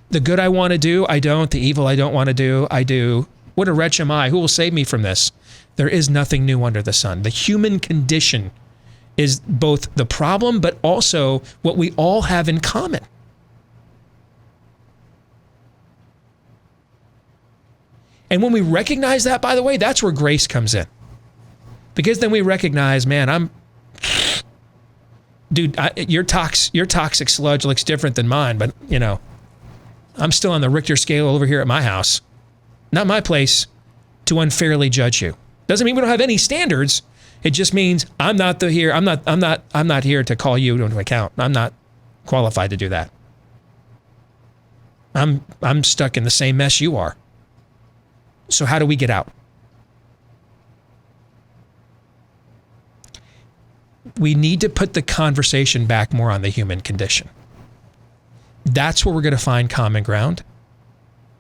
A: The good I want to do, I don't. The evil I don't want to do, I do. What a wretch am I? Who will save me from this? There is nothing new under the sun. The human condition is both the problem, but also what we all have in common. And when we recognize that, by the way, that's where grace comes in. Because then we recognize, man, your toxic sludge looks different than mine, but I'm still on the Richter scale over here at my house. Not my place to unfairly judge you. Doesn't mean we don't have any standards. It just means I'm not here to call you to account. I'm not qualified to do that. I'm stuck in the same mess you are. So how do we get out? We need to put the conversation back more on the human condition. That's where we're going to find common ground.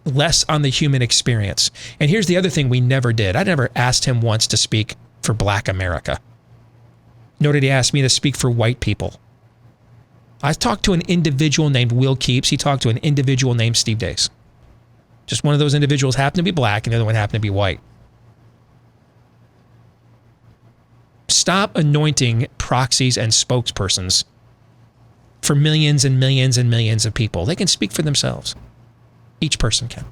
A: Less on the human experience. And here's the other thing we never did. I never asked him once to speak for Black America. Nor did he ask me to speak for white people. I talked to an individual named Will Keeps. He talked to an individual named Steve Deace. Just one of those individuals happened to be black and the other one happened to be white. Stop anointing proxies and spokespersons for millions and millions and millions of people. They can speak for themselves. Each person can.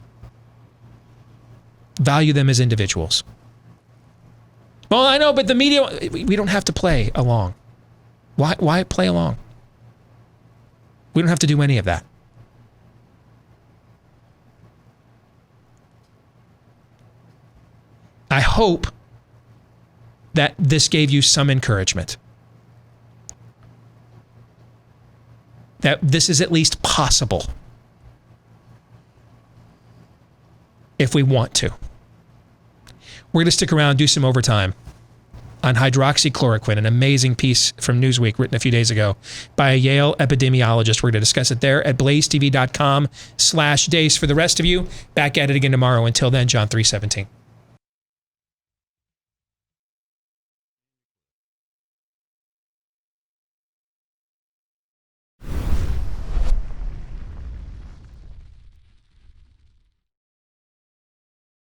A: Value them as individuals. Well, I know, but the media, we don't have to play along. Why play along? We don't have to do any of that. I hope that this gave you some encouragement. That this is at least possible. If we want to. We're going to stick around, do some overtime on hydroxychloroquine, an amazing piece from Newsweek written a few days ago by a Yale epidemiologist. We're going to discuss it there at blazetv.com/Deace. For the rest of you, back at it again tomorrow. Until then, John 3:17.